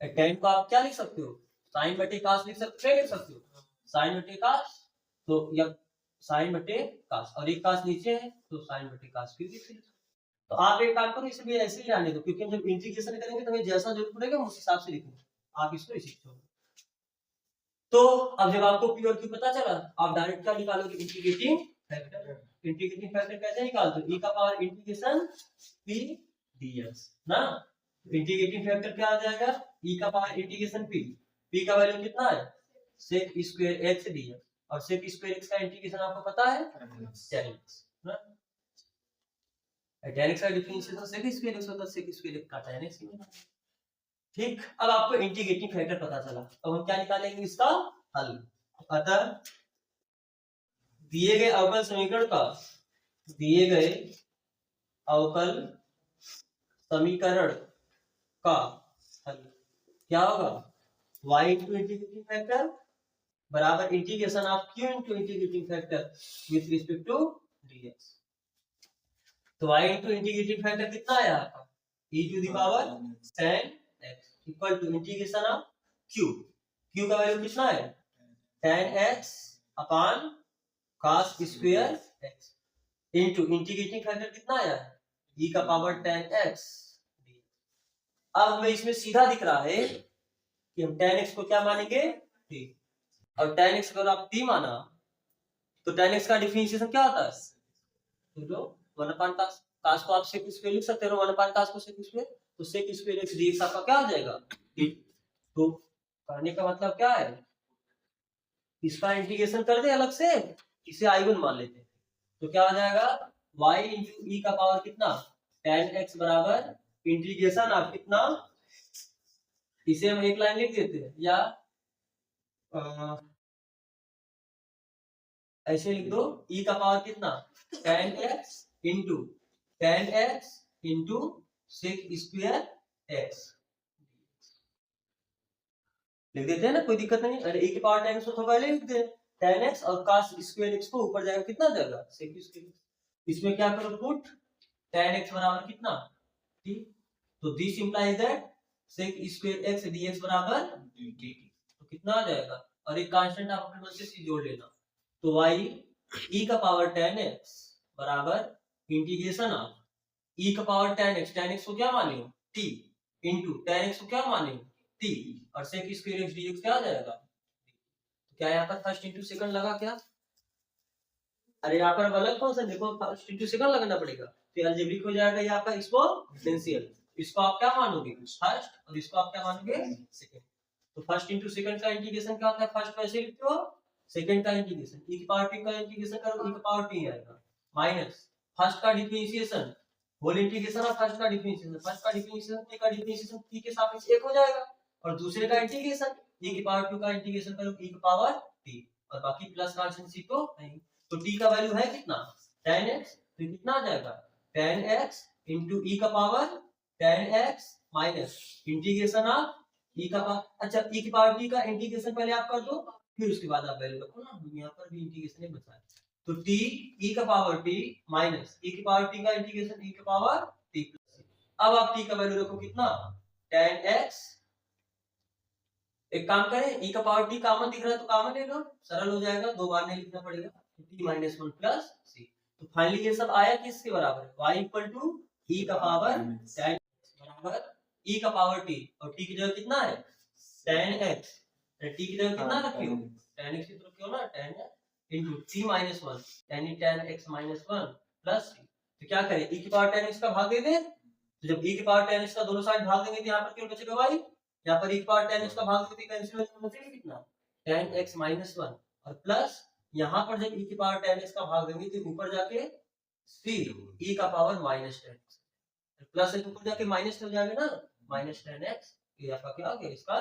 tan को आप क्या लिख सकते हो, sin बटे cos लिख सकते हो sin बटे cos, तो या sin बटे cos, और एक cos नीचे है तो sin बटे cos क्यूब लिख सकते हो। तो आप एक काम करो, इसे भी ऐसे ही रहने दो, क्योंकि हम जब इंटीग्रेशन करेंगे तो हमें जैसा जरूरत पड़ेगा उस हिसाब से लिखेंगे, आप इसको इसी छोड़ो। तो अब जब आपको p और q पता चला, आप डायरेक्ट क्या निकालोगे, इंटीग्रेटिंग फैक्टर। इंटीग्रेटिंग फैक्टर कैसे निकालते हो, e का पावर इंटीग्रेशन p dx ना, इंटीग्रेटिंग फैक्टर क्या आ जाएगा, e का पावर इंटीग्रेशन p का वैल्यू कितना है sec स्क्वायर x dx, और sec स्क्वायर x का इंटीग्रेशन आपको पता है tan x ना, tan x का डिफरेंशिएशन sec स्क्वायर x होता है, sec स्क्वायर x का tan x ही होता है। ठीक, अब आपको इंटीग्रेटिंग फैक्टर पता चला, अब हम क्या निकालेंगे, इसका हल। अतः दिए गए अवकल समीकरण का, दिए गए अवकल समीकरण का हल क्या होगा, y इंटू इंटीग्रेटिंग फैक्टर बराबर integration of q into integrating factor with respect to dx। तो y इंटू इंटीग्रेटिंग फैक्टर कितना आया आपका, e to the power tan x equal to integration of q का वैल्यू कितना है tan x upon cos square x into integrating factor कितना आया है e का पावर tan x। अब हमें इसमें सीधा दिख रहा है कि हम tan x को क्या मानेंगे t, और tan x अगर आप t माना तो tan x का डिफरेंशिएशन क्या होता है, तो 1/cos, cos को आप sec स्क्वायर लिख सकते हो, 1/cos को sec स्क्वायर, तो sec स्क्वायर x dx आपका क्या हो जाएगा t। तो करने का मतलब क्या है, इसका इंटीग्रेशन कर दे अलग से, इसे i1 मान लेते हैं, तो क्या हो जाएगा y इंटू e का पावर कितना tan x बराबर इंटीग्रेशन आप कितना, इसे हम एक लाइन लिख देते हैं, या ऐसे लिख दो e का पावर कितना tan x into sec square x लिख देते हैं ना, कोई दिक्कत नहीं। अरे e की पावर tan x तो पहले लिख दे, tan x और cos स्क्वायर x को ऊपर जाएगा कितना जाएगा sec स्क्वायर, इसमें क्या करो पुट tan x बराबर कितना t, तो this implies that sec square x dx बराबर dt, तो कितना आ जाएगा, और एक कांस्टेंट आप अपने मन से जोड़ लेना, तो y e का पावर tan x बराबर इंटीग्रेशन ऑफ e का पावर tan x को क्या माने t इंटू tan x को क्या माने t, और sec स्क्वायर x dx क्या आ जाएगा, तो क्या यहाँ पर फर्स्ट इंटू सेकंड लगा क्या, अरे यहाँ पर अलग कौन सा, देखो फर्स्ट इंटू सेकंड लगाना पड़ेगा, तो अलजेब्रिक हो जाएगा ये आपका एक्सपोनेंशियल, इसको आप क्या मानोगे फर्स्ट और इसको आप क्या मानोगे सेकंड, तो फर्स्ट इंटू सेकंड का इंटीग्रेशन क्या होता है, फर्स्ट वैसे लिखते हो, सेकंड का इंटीग्रेशन e की पावर t का इंटीग्रेशन करो e की पावर t आएगा, माइनस फर्स्ट का डिफरेंशिएशन होल इंटीग्रेशन और फर्स्ट का डिफरेंशिएशन, फर्स्ट का डिफरेंशिएशन t का डिफरेंशिएशन t के सापेक्ष 1 हो जाएगा, और दूसरे का इंटीग्रेशन e की पावर 2 का इंटीग्रेशन करो e की पावर t, और बाकी प्लस कांस्टेंट सी तो नहीं, तो t का वैल्यू है कितना tan x, तो कितना आ जाएगा tan x into e का power tan x minus integration of e का पावर, अच्छा e की पावर t का इंटीग्रेशन पहले आप कर दो, फिर उसके बाद आप वैल्यू रखो ना, यहाँ पर भी इंटीग्रेशन ही बचा है, तो t e का पावर t माइनस e की पावर t का इंटीग्रेशन e की पावर t प्लस, अब आप t का वैल्यू रखो कितना tan x एक काम करें, e का पावर t कॉमन दिख रहा है तो कॉमन ले लो, सरल हो जाएगा, दो बार नहीं लिखना पड़ेगा, t minus one plus C. तो फाइनली ये सब आया किसके बराबर है, y इक्वल टू e का पावर tan बराबर e का पावर t, और t की जगह कितना है tan x, t की जगह कितना रखे हो tan x की तरफ क्यों ना, tan into t minus one tan x minus one plus C. तो क्या करें, e की पावर tan x का भाग दे दें, तो जब e की पावर tan x का दोनों साइड भाग देंगे तो यहाँ पर केवल बचेगा y, यहाँ पर e की पावर tan x का भाग देते कैंसिल हो जाएगा, बचेगा कितना tan x माइनस वन, और प्लस यहाँ पर जब e की पावर tan x का भाग देंगे तो ऊपर जाके c e का power minus tan x, plus से ऊपर जाके माइनस हो जाएगा ना, माइनस tan x, ये आपका क्या हो गया इसका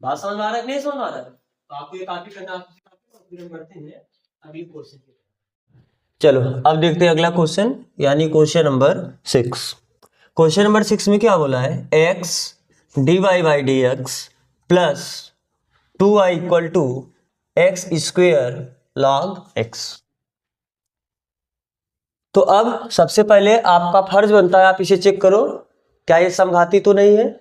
बात समझ में आ रहा है नहीं समझ में आ रहा है, तो आपको ये कॉपी करना, फिर हम करते हैं अगले क्वेश्चन की। चलो अब देखते हैं अगला क्वेश्चन, यानी क्वेश्चन नंबर 6। क्वेश्चन नंबर 6 में क्या बोला है, x dy by d x plus 2y equal to x square log x। तो अब सबसे पहले आपका फर्ज बनता है, आप इसे चेक करो क्या ये समघाती तो नहीं है,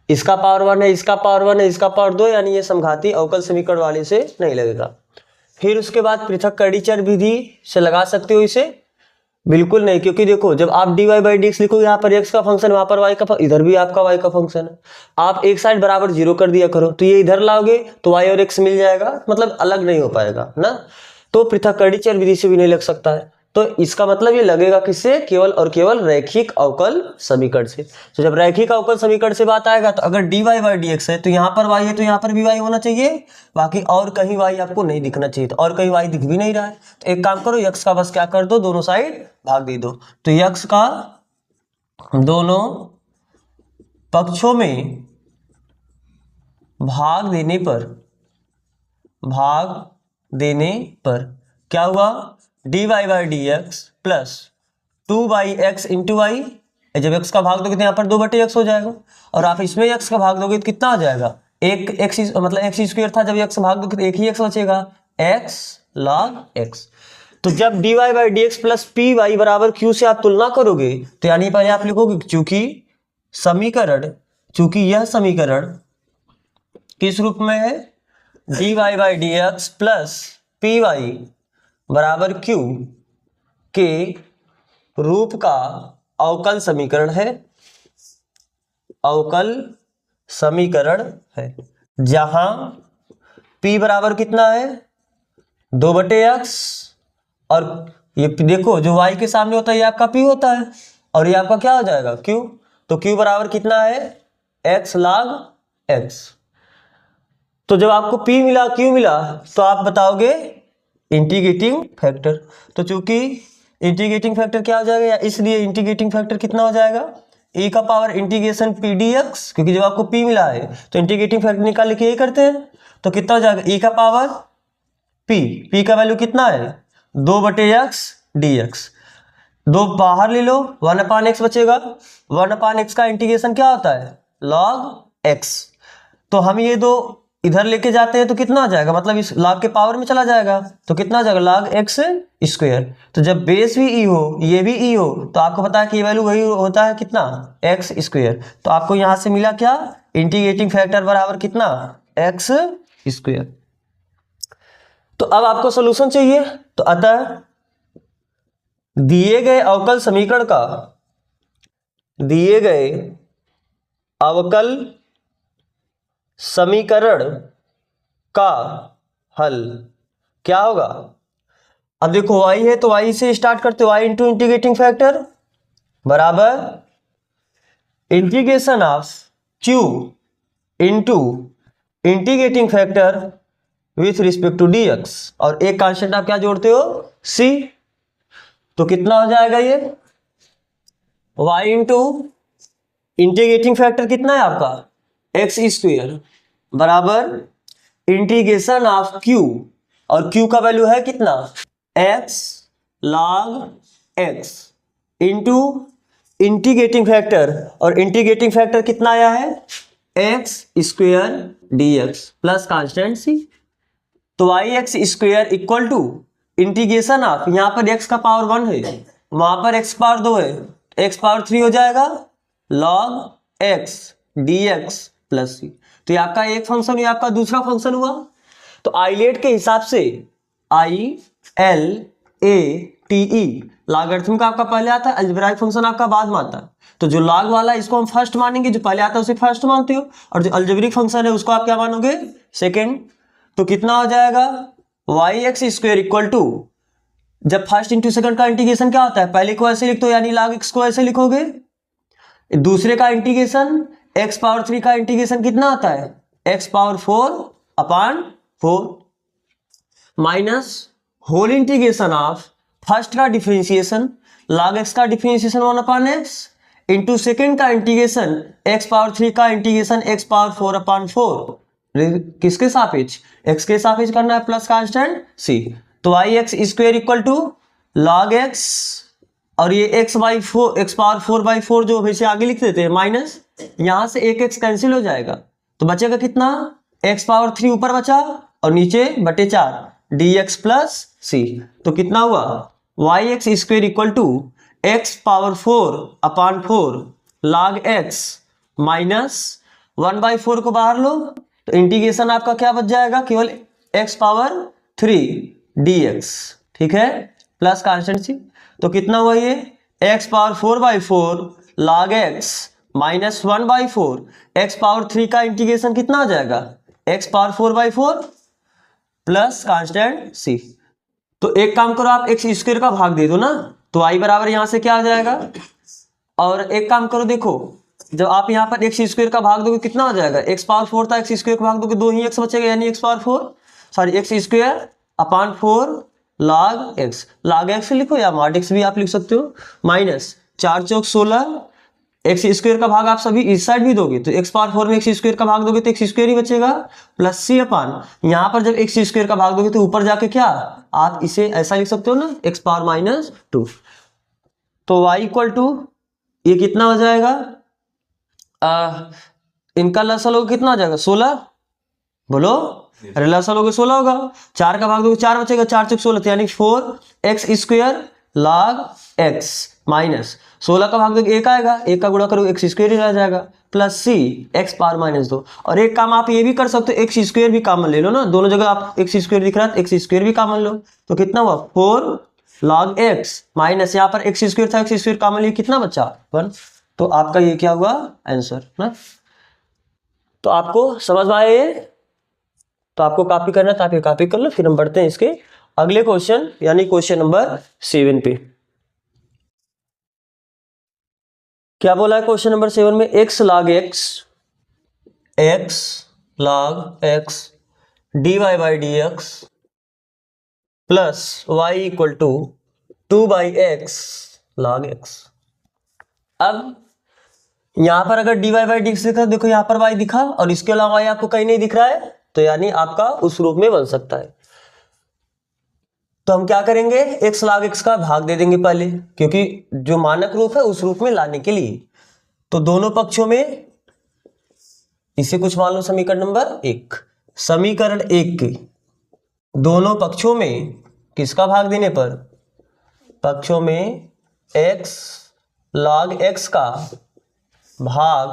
इसका पावर 1 है, इसका पावर 1 है, इसका पावर 2, यानी ये समघाती अवकल समीकरण वाले से नहीं लगेगा। फिर उसके बाद पृथक्करणीय विधि से लगा सकते हो इसे, बिल्कुल नहीं, क्योंकि देखो जब आप dy बाई डी एक्स लिखोगे, यहाँ पर x का फंक्शन, वहां पर y का, इधर भी आपका y का फंक्शन है, आप एक साइड बराबर 0 कर दिया करो, तो ये इधर लाओगे तो y और x मिल जाएगा, मतलब अलग नहीं हो पाएगा ना। तो पृथक्करणीय विधि से भी नहीं लग सकता है, तो इसका मतलब ये लगेगा किससे, केवल और केवल रैखिक अवकल समीकरण से। तो जब रैखिक अवकल समीकरण से बात आएगा, तो अगर dy बाई डी एक्स है तो यहाँ पर y है, तो यहाँ पर भी y होना चाहिए, बाकी और कहीं y आपको नहीं दिखना चाहिए, तो और कहीं y दिख भी नहीं रहा है, तो एक काम करो, x का बस क्या कर दो, दोनों साइड भाग दे दो, तो x का दोनों पक्षों में भाग देने पर क्या हुआ, dy by d x plus 2/x into y, जब x का भाग दोगे तो यहाँ पर 2/x हो जाएगा, और आप इसमें x का भाग दोगे तो कितना आ जाएगा, एक x मतलब x स्क्वायर था, जब x भाग दोगे तो एक ही x बचेगा, x log x। तो जब dy by d x plus p y बराबर q से आप तुलना करोगे, तो यानी पहले आप लिखोगे चूंकि यह समीकरण किस रूप में है, dy by d x plus p y बराबर q के रूप का अवकल समीकरण है, जहां p बराबर कितना है 2/x, और ये देखो जो y के सामने होता है ये आपका p होता है, और ये आपका क्या हो जाएगा q, तो q बराबर कितना है x log x। तो जब आपको p मिला q मिला, तो आप बताओगे इंटीग्रेटिंग फैक्टर, तो चूंकि इंटीग्रेटिंग फैक्टर क्या हो जाएगा, इसलिए इंटीग्रेटिंग फैक्टर कितना हो जाएगा, e का पावर इंटीग्रेशन p dx, क्योंकि जब आपको p मिला है तो इंटीग्रेटिंग फैक्टर निकाल के ये करते हैं, तो कितना हो जाएगा e का पावर p का वैल्यू कितना है 2/x dx, 2 बाहर ले लो, 1/x बचेगा, 1/x का इंटीग्रेशन क्या होता है log x, तो हम ये दो इधर लेके जाते हैं तो कितना आ जाएगा, मतलब इस log के पावर में चला जाएगा, तो कितना आ जाएगा log x स्क्वायर। तो जब बेस भी e हो ये भी e हो, तो आपको पता है कि ये वैल्यू वही होता है कितना x स्क्वायर, तो आपको यहां से मिला क्या, इंटीग्रेटिंग फैक्टर बराबर कितना x स्क्वायर। तो अब आपको सोल्यूशन चाहिए, तो अतः दिए गए अवकल समीकरण का हल क्या होगा। अब देखो y है तो y से स्टार्ट करते हो, y इंटू इंटीग्रेटिंग फैक्टर बराबर integration of q into integrating factor with respect to dx, और एक कांस्टेंट आप क्या जोड़ते हो c, तो कितना हो जाएगा ये y इंटू इंटीग्रेटिंग फैक्टर कितना है आपका x स्क्वायर बराबर इंटीग्रेशन ऑफ q, और q का वैल्यू है कितना x log x into integrating factor, और इंटीग्रेटिंग फैक्टर कितना आया है x square dx plus constant c, तो yx square equal to integration of, यहाँ पर x का पावर 1 है, वहां पर x पावर 2 है, x पावर 3 हो जाएगा log x D x plus C. तो ये आपका एक फंक्शन, ये आपका दूसरा फंक्शन हुआ। तो आइलेट के हिसाब से I L A T E logarithm का आपका पहले आता है, अलजेब्राइक फंक्शन आपका बाद में आता है। तो जो लॉग वाला है इसको हम फर्स्ट मानेंगे, जो पहले आता है उसे फर्स्ट मानते हो, और जो अलजेब्रिक फंक्शन है उसको आप क्या मानोगे, सेकेंड। तो कितना हो जाएगा, y x square equal to, जब फर्स्ट इंटू सेकंड का इंटीग्रेशन क्या होता है, पहले को ऐसे लिख दो यानी log x को ऐसे लिखोगे, दूसरे का इंटीग्रेशन x पावर 3 का इंटीग्रेशन कितना आता है, x power 4/4 minus whole integration of first का डिफरेंशिएशन log x का डिफरेंशिएशन 1/x इंटू सेकेंड का इंटीग्रेशन x पावर 3 का इंटीग्रेशन x पावर 4/4, किसके सापेक्ष, x के सापेक्ष करना है, प्लस कांस्टेंट c। तो y x square equal to log x, और ये x पावर 4/4 जो वैसे आगे लिख देते हैं, माइनस यहां से एक x कैंसिल हो जाएगा, तो बचेगा कितना, x पावर 3 ऊपर बचा और नीचे बटे 4 dx प्लस c। तो कितना हुआ, y x square equal to x power 4/4 log x minus 1/4 को बाहर लो, तो इंटीग्रेशन आपका क्या बच जाएगा, केवल x पावर 3 dx, ठीक है, प्लस कांस्टेंट सी। तो कितना हुआ ये, x power 4/4 log x minus 1/4, x power 3 का इंटीग्रेशन कितना हो जाएगा, x power 4/4 plus constant c। तो एक काम करो, आप x स्क्वायर का भाग दे दो ना, तो i बराबर यहां से क्या आ जाएगा, और एक काम करो, देखो जब आप यहाँ पर x स्क्वायर का भाग दोगे कितना हो जाएगा, x पावर 4 था, x स्क्वायर का भाग दोगे 2 ही x बचेगा, यानी x power 4 sorry x square upon 4 log x लिखो या mod x भी आप लिख सकते हो, माइनस 4 चौक 16, x स्क्वायर का भाग आप सभी इस साइड भी दोगे, तो x पावर 4 में x स्क्वायर का भाग दोगे तो x स्क्वायर ही बचेगा, प्लस c अपॉन यहाँ पर जब x स्क्वायर का भाग दोगे तो ऊपर जाके क्या आप इसे ऐसा लिख सकते हो ना, x पावर -2। तो y इक्वल टू ये कितना हो जाएगा, इनका लसल होगा कितना हो जाएगा, 16, बोलो, अरे लसल होगा 16 होगा, 4 का भाग दोगे 4 बचेगा, 4 चौक 16, यानी 4x square log x minus 16 का भाग दोगे 1 आएगा, 1 का गुणा करोगे x स्क्वायर ही रह जाएगा, प्लस c x पावर -2। और एक काम आप ये भी कर सकते हो, x स्क्वायर भी कॉमन ले लो ना, दोनों जगह आप x स्क्वायर दिख रहा है, x स्क्वायर भी कॉमन लो, तो कितना हुआ 4 log x माइनस यहाँ पर x स्क्वायर था, x स्क्वायर कॉमन लिए कितना बचा 1। तो आपका ये क्या हुआ आंसर ना। तो आपको समझ में आया ये, तो आपको कॉपी करना है तो आप ये कॉपी कर लो, फिर हम बढ़ते हैं इसके अगले क्वेश्चन यानी क्वेश्चन नंबर 7 पे। क्या बोला है क्वेश्चन नंबर 7 में, x log x dy/dx plus y equal to 2/x log x। अब यहां पर अगर dy/dx दिखा, देखो यहां पर y दिखा और इसके अलावा y आपको कहीं नहीं दिख रहा है, तो यानी आपका उस रूप में बन सकता है। तो हम क्या करेंगे, x log x का भाग दे देंगे पहले, क्योंकि जो मानक रूप है उस रूप में लाने के लिए। तो दोनों पक्षों में इसे कुछ मान लो समीकरण नंबर 1, समीकरण 1 के दोनों पक्षों में किसका भाग देने पर, पक्षों में x log x का भाग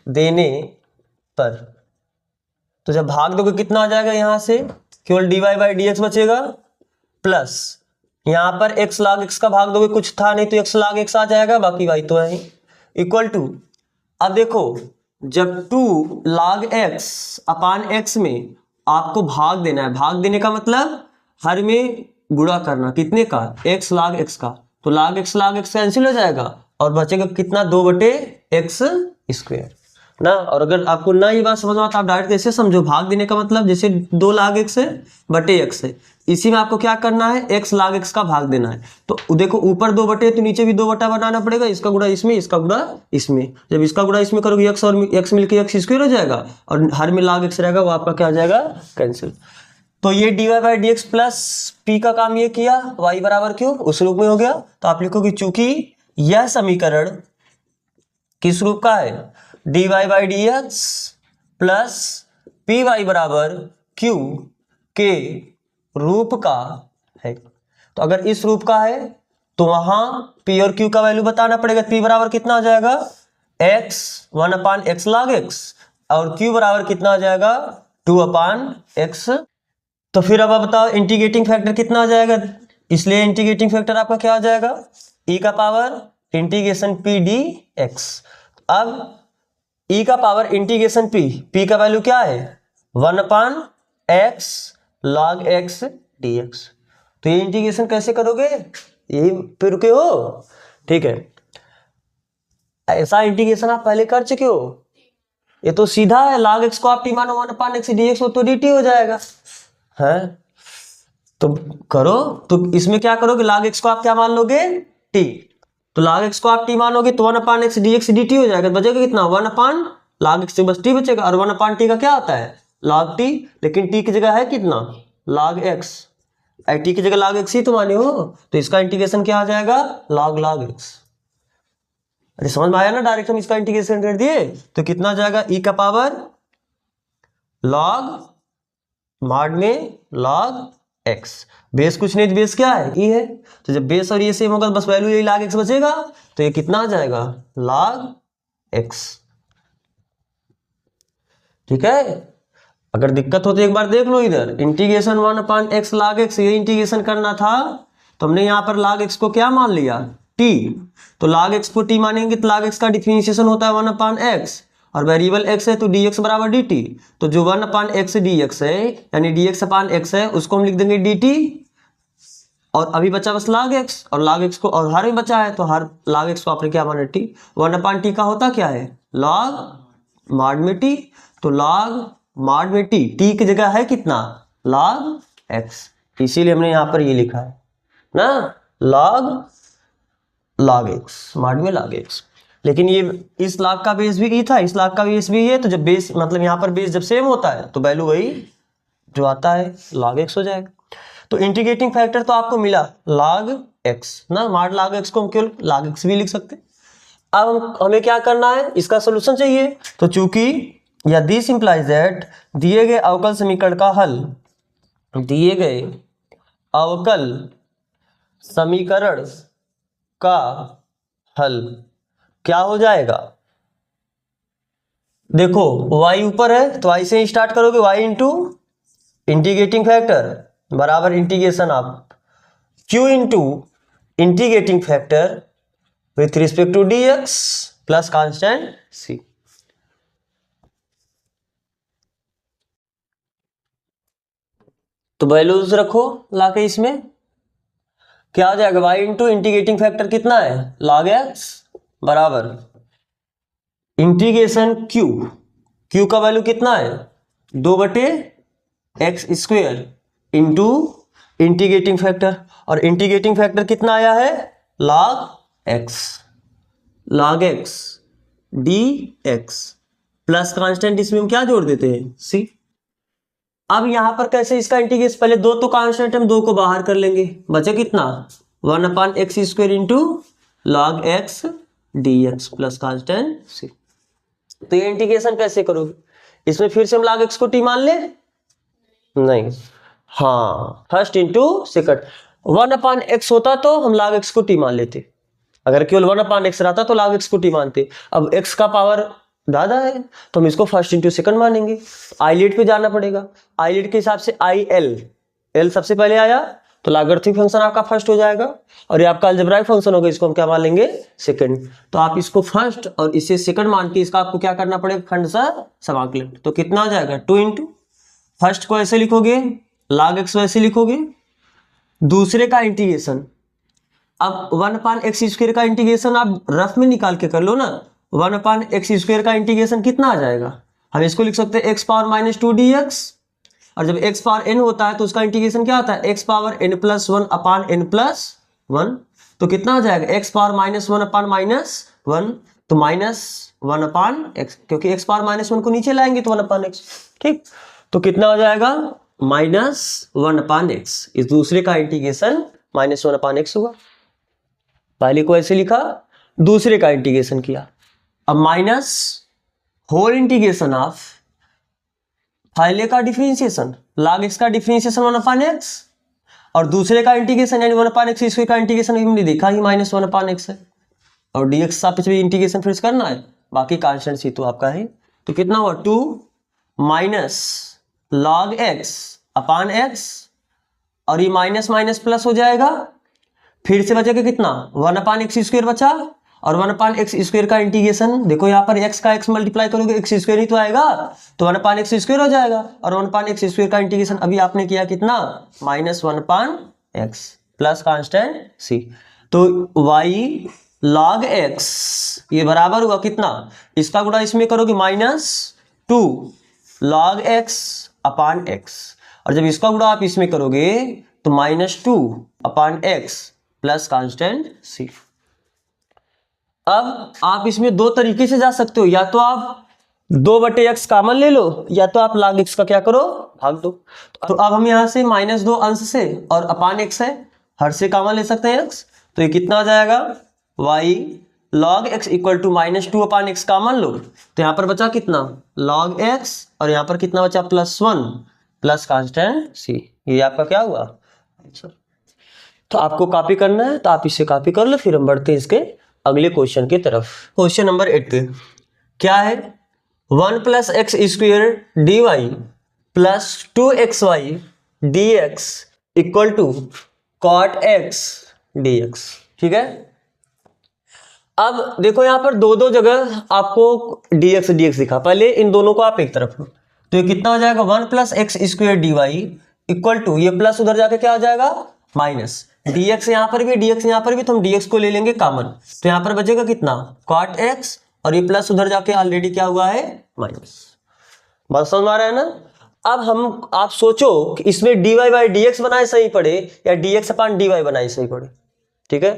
देने पर, तो जब भाग दोगे कितना आ जाएगा, यहां से केवल dy/dx बचेगा, प्लस यहां पर x log x का भाग दोगे, कुछ था नहीं तो x log x आ जाएगा, बाकी y तो है, इक्वल टू, अब देखो जब 2 log x अपॉन x में आपको भाग देना है, भाग देने का मतलब हर में गुणा करना, कितने का, x log x का, तो log x कैंसिल हो जाएगा और बचेगा कितना 2/x स्क्वायर ना। और अगर आपको ना ये बात समझ में आता, आप डायरेक्ट ऐसे समझो, भाग देने का मतलब जैसे 2 log x है बटे x है, इसी में आपको क्या करना है, x log x का भाग देना है। तो देखो ऊपर 2 बटे तो नीचे भी 2 बटा बनाना पड़ेगा, इसका गुणा इसमें, इसका गुणा इसमें, जब इसका गुणा इसमें करोगे x और x मिलकर x स्क्वायर हो जाएगा और हर में log x रहेगा, वो आपका क्या हो जाएगा कैंसिल। तो ये dy/dx प्लस p का काम ये किया, y बराबर क्यों उस रूप में हो गया, तो आप लिखोगे चूंकि यह समीकरण किस रूप का है, dy/dx प्लस py बराबर q के रूप का है। तो अगर इस रूप का है तो वहां p और q का वैल्यू बताना पड़ेगा, p बराबर कितना हो जाएगा x 1/x log x और q बराबर कितना आ जाएगा 2/x। तो फिर अब आप बताओ इंटीग्रेटिंग फैक्टर कितना आ जाएगा, इसलिए इंटीग्रेटिंग फैक्टर आपका क्या आ जाएगा e का पावर इंटीग्रेशन p dx। अब e का पावर इंटीग्रेशन p का वैल्यू क्या है 1/x log x dx। तो ये इंटीग्रेशन कैसे करोगे, यही पे रुके हो, ठीक है। ऐसा इंटीग्रेशन आप पहले कर चुके हो, ये तो सीधा है, log x को आप t मानो 1/x dx हो तो dt हो जाएगा है। तो करो, तो इसमें क्या करोगे log x को आप क्या मान लोगे t, तो log x को आप t मानोगे तो 1/x dx dt हो जाएगा, बचेगा कितना 1/log x से बस t बचेगा, और 1/t का क्या होता है log t, लेकिन t की जगह है कितना log x, t की जगह log x ही तो माने हो, तो इसका इंटीग्रेशन क्या आ जाएगा log x। अरे समझ में आया ना, डायरेक्ट हम इसका इंटीग्रेशन कर दिए तो कितना आ जाएगा e का पावर log mod में log x, बेस कुछ नहीं, बेस क्या है e है, तो जब बेस और ये सेम होगा बस वैल्यू यही log x बचेगा, तो ये कितना आ जाएगा log x, ठीक है। अगर दिक्कत हो तो एक बार देख लो, इधर इंटीग्रेशन 1/x log x ये इंटीग्रेशन करना था, तो हमने यहाँ पर log x को क्या मान लिया t, तो log x को t मानेंगे तो log x का डिफरेंशिएशन होता है 1/x, और वेरिएबल x है तो dx बराबर dt, तो जो 1/x dx है यानी dx/x है उसको हम लिख देंगे dt, और अभी बचा बस log x, और log x को और हर में बचा है तो हर log x को आपने क्या माना t, 1/t का होता क्या है log mod में t, तो log mod में t की जगह है कितना log x, इसीलिए हमने यहाँ पर ये लिखा है ना log x mod में log x। लेकिन ये इस log का बेस भी e था, इस log का बेस भी ये, तो जब बेस मतलब यहाँ पर बेस जब सेम होता है तो वैल्यू वही जो आता है log x हो जाएगा। तो इंटीग्रेटिंग फैक्टर तो आपको मिला log x ना, mod log x को हम केवल log x भी लिख सकते। अब हमें क्या करना है, इसका सोल्यूशन चाहिए, तो चूंकि या दिस इंप्लाइज दैट दिए गए अवकल समीकरण का हल, दिए गए अवकल समीकरण का हल क्या हो जाएगा, देखो y ऊपर है तो y से ही स्टार्ट करोगे, y इंटू इंटीग्रेटिंग फैक्टर बराबर इंटीग्रेशन आप q into integrating factor with respect to dx plus constant c। तो वैल्यूज रखो लाके, इसमें क्या हो जाएगा y इंटू इंटीग्रेटिंग फैक्टर कितना है log x बराबर इंटीग्रेशन q का वैल्यू कितना है 2/x² इंटू इंटीग्रेटिंग फैक्टर, और इंटीग्रेटिंग फैक्टर कितना आया है log x dx plus constant, इसमें हम क्या जोड़ देते हैं c। अब यहां पर कैसे इसका इंटीग्रेशन, पहले दो तो कांस्टेंट हम दो को बाहर कर लेंगे, बचे कितना 1/x² into log x dx plus constant c। तो ये इंटीग्रेशन कैसे करोगे, इसमें फिर से हम log x को t मान ले, नहीं, हाँ फर्स्ट इंटू सेकंड, 1/x होता तो हम log x को t मान लेते, अगर केवल 1/x रहता तो log x को t मानते। अब x का पावर ज्यादा है तो हम इसको फर्स्ट इंटू सेकंड मानेंगे, आइलेट पे जाना पड़ेगा, आइलेट के हिसाब से एल सबसे पहले आया तो लॉगरिथमिक फंक्शन आपका फर्स्ट हो जाएगा, और ये आपका अलजेब्राइक फंक्शन होगा, इसको हम क्या मान लेंगे सेकंड। तो आप इसको फर्स्ट और इसे सेकंड मान के इसका आपको क्या करना पड़ेगा खंडशः समाकलन, तो कितना हो जाएगा 2 इंटू फर्स्ट को ऐसे लिखोगे log x वैसे लिखोगे, दूसरे का इंटीग्रेशन, अब 1/x² का इंटीग्रेशन आप रफ में निकाल के कर लो ना, 1/x² का इंटीग्रेशन कितना आ जाएगा, हम इसको लिख सकते हैं x⁻² dx, और जब x पावर n होता है तो उसका इंटीग्रेशन क्या होता है x⁻n+1/n+1, तो कितना आ जाएगा x⁻−1/−1, तो -1/x, क्योंकि x⁻−1 को नीचे लाएंगे तो 1/x, ठीक, तो कितना हो जाएगा -1/x, इस दूसरे का इंटीग्रेशन -1/x हुआ, पहले को ऐसे लिखा दूसरे का इंटीग्रेशन किया, अब माइनस होल इंटीग्रेशन ऑफ पहले का डिफरेंशिएशन log x का डिफरेंशिएशन 1/x, और दूसरे का इंटीग्रेशन यानी 1/x² का इंटीग्रेशन हमने देखा ही -1/x है, और dx सापेक्ष भी इंटीग्रेशन फिर करना है बाकी कांस्टेंट सी तो आपका है। तो कितना हुआ 2 माइनस लॉग एक्स अपान एक्स, और ये माइनस माइनस प्लस हो जाएगा, फिर से बचेगा कितना 1 अपान एक्स स्क्वायर बचा, और 1 अपान एक्स स्क्वायर का इंटीग्रेशन देखो यहाँ पर x का x मल्टीप्लाई करोगे एक्स स्क्वायर ही तो आएगा, तो 1 अपान एक्स स्क्वायर हो जाएगा, और 1 अपान एक्स स्क्वायर का इंटीग्रेशन अभी आपने किया कितना -1 अपान एक्स प्लस कांस्टेंट सी। तो y log x ये बराबर हुआ कितना, इसका गुणा इसमें करोगे -2 log x अपान x, और जब इसका गुणा आप इसमें करोगे तो -2 अपान x प्लस कांस्टेंट सी। अब आप इसमें दो तरीके से जा सकते हो, या तो आप 2/x कॉमन ले लो, या तो आप log x का क्या करो भाग दो। तो अब हम यहाँ से -2 अंश से और अपान x है हर से कॉमन ले सकते हैं x, तो ये कितना हो जाएगा y log x equal to -2 upon x common लो, तो यहाँ पर बचा कितना log x, और यहाँ पर कितना बचा +1 प्लस कांस्टेंट सी। ये आपका क्या हुआ आंसर। तो आपको कॉपी करना है तो आप इसे कॉपी कर लो, फिर हम बढ़ते हैं इसके अगले क्वेश्चन की तरफ। क्वेश्चन नंबर 8 पे क्या है 1 + x² dy plus 2xy dx equal to cot x dx। ठीक है, अब देखो यहाँ पर दो जगह आपको dx दिखा, पहले इन दोनों को आप एक तरफ लो, तो ये कितना हो जाएगा 1 + x² dy इक्वल टू, ये प्लस उधर जाके क्या हो जाएगा माइनस, dx यहाँ पर भी dx यहाँ पर भी, तो हम dx को ले लेंगे कॉमन, तो यहाँ पर बचेगा कितना cot x, और ये प्लस उधर जाके ऑलरेडी क्या हुआ है माइनस। बात समझ में आ रहा है ना। अब आप सोचो कि इसमें dy/dx बनाए सही पड़े या dx अपान dy बनाए सही पड़े। ठीक है,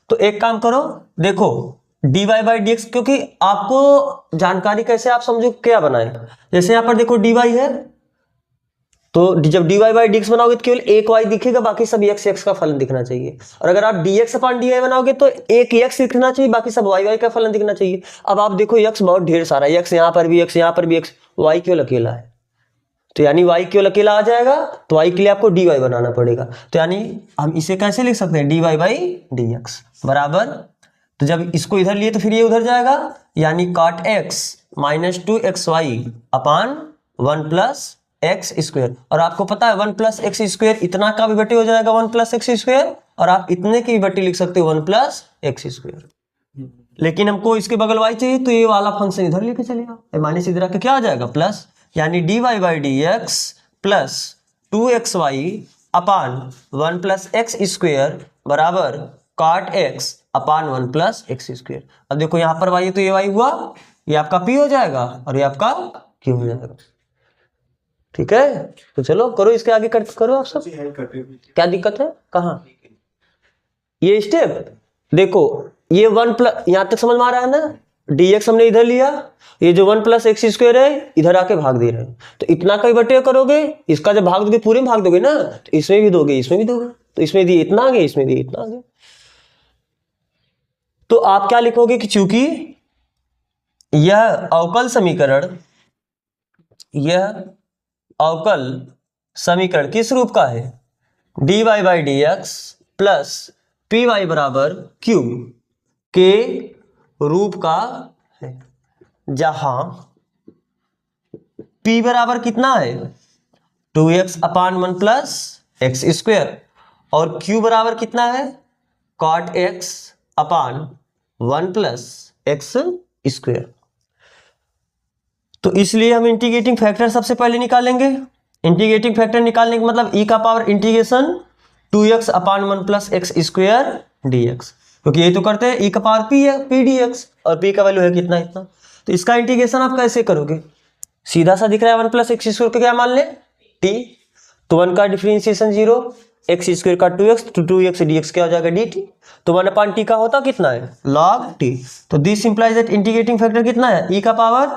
तो एक काम करो, देखो dy/dx, क्योंकि आपको जानकारी कैसे आप समझो क्या बनाए, जैसे यहाँ पर देखो dy है, तो जब dy/dx बनाओगे तो केवल एक y दिखेगा, बाकी सब x का फलन दिखना चाहिए, और अगर आप dx अपान dy बनाओगे तो एक x दिखना चाहिए, बाकी सब y का फलन दिखना चाहिए। अब आप देखो x बहुत ढेर सारा, x यहाँ पर भी, x यहाँ पर भी, x y केवल अकेला है, तो यानी y केवल अकेला आ जाएगा, तो y के लिए आपको dy बनाना पड़ेगा, तो यानी हम इसे कैसे लिख सकते हैं dy/dx बराबर, तो जब इसको इधर लिए तो फिर ये उधर जाएगा, यानी cot x -2xy अपान 1 + x², और आपको पता है 1 + x² इतना का भी बटे हो जाएगा 1 + x², और आप इतने की भी बटे लिख सकते हो 1 + x², लेकिन हमको इसके बगल y चाहिए, तो ये वाला फंक्शन इधर लेके चलेगा, माइनस इधर आके क्या आ जाएगा प्लस, यानी dy/dx प्लस 2xy अपान 1 + x² बराबर cot x अपान 1 + x²। अब देखो यहाँ पर y है तो ये y हुआ, ये आपका p हो जाएगा और ये आपका q हो जाएगा। ठीक है, तो चलो करो इसके आगे करो आप सब। क्या दिक्कत है, कहाँ ये स्टेप देखो, ये 1 यहाँ तक समझ में आ रहा है ना, dx हमने इधर लिया, ये जो 1 + x² है इधर आके भाग दे रहे हैं, तो इतना का बटे करोगे, इसका जब भाग दोगे पूरे में भाग दोगे ना, तो इसमें भी दोगे इसमें भी दोगे, तो इसमें दिए इतना आगे इसमें दिए इतना आगे, तो आप क्या लिखोगे कि चूंकि यह अवकल समीकरण किस रूप का है, dy/dx प्लस py बराबर q के रूप का है, जहां p बराबर कितना है 2x अपान 1 + x² और q बराबर कितना है cot x अपान 1 + x²। तो इसलिए हम इंटीग्रेटिंग फैक्टर सबसे पहले निकालेंगे। इंटीग्रेटिंग फैक्टर निकालने का मतलब e का पावर इंटीग्रेशन 2x अपान 1 + x² dx, क्योंकि ये तो करते हैं e का पावर p है p dx, और p का वैल्यू है कितना इतना, तो इसका इंटीग्रेशन आप कैसे करोगे, सीधा सा दिख रहा है 1 + x² को क्या मान ले t, तो 1 का डिफरेंशिएशन 0, x² का 2x, तो 2x dx क्या हो जाएगा dt, तो 1 अपान t का होता कितना है log t, तो this implies that integrating factor कितना है e का पावर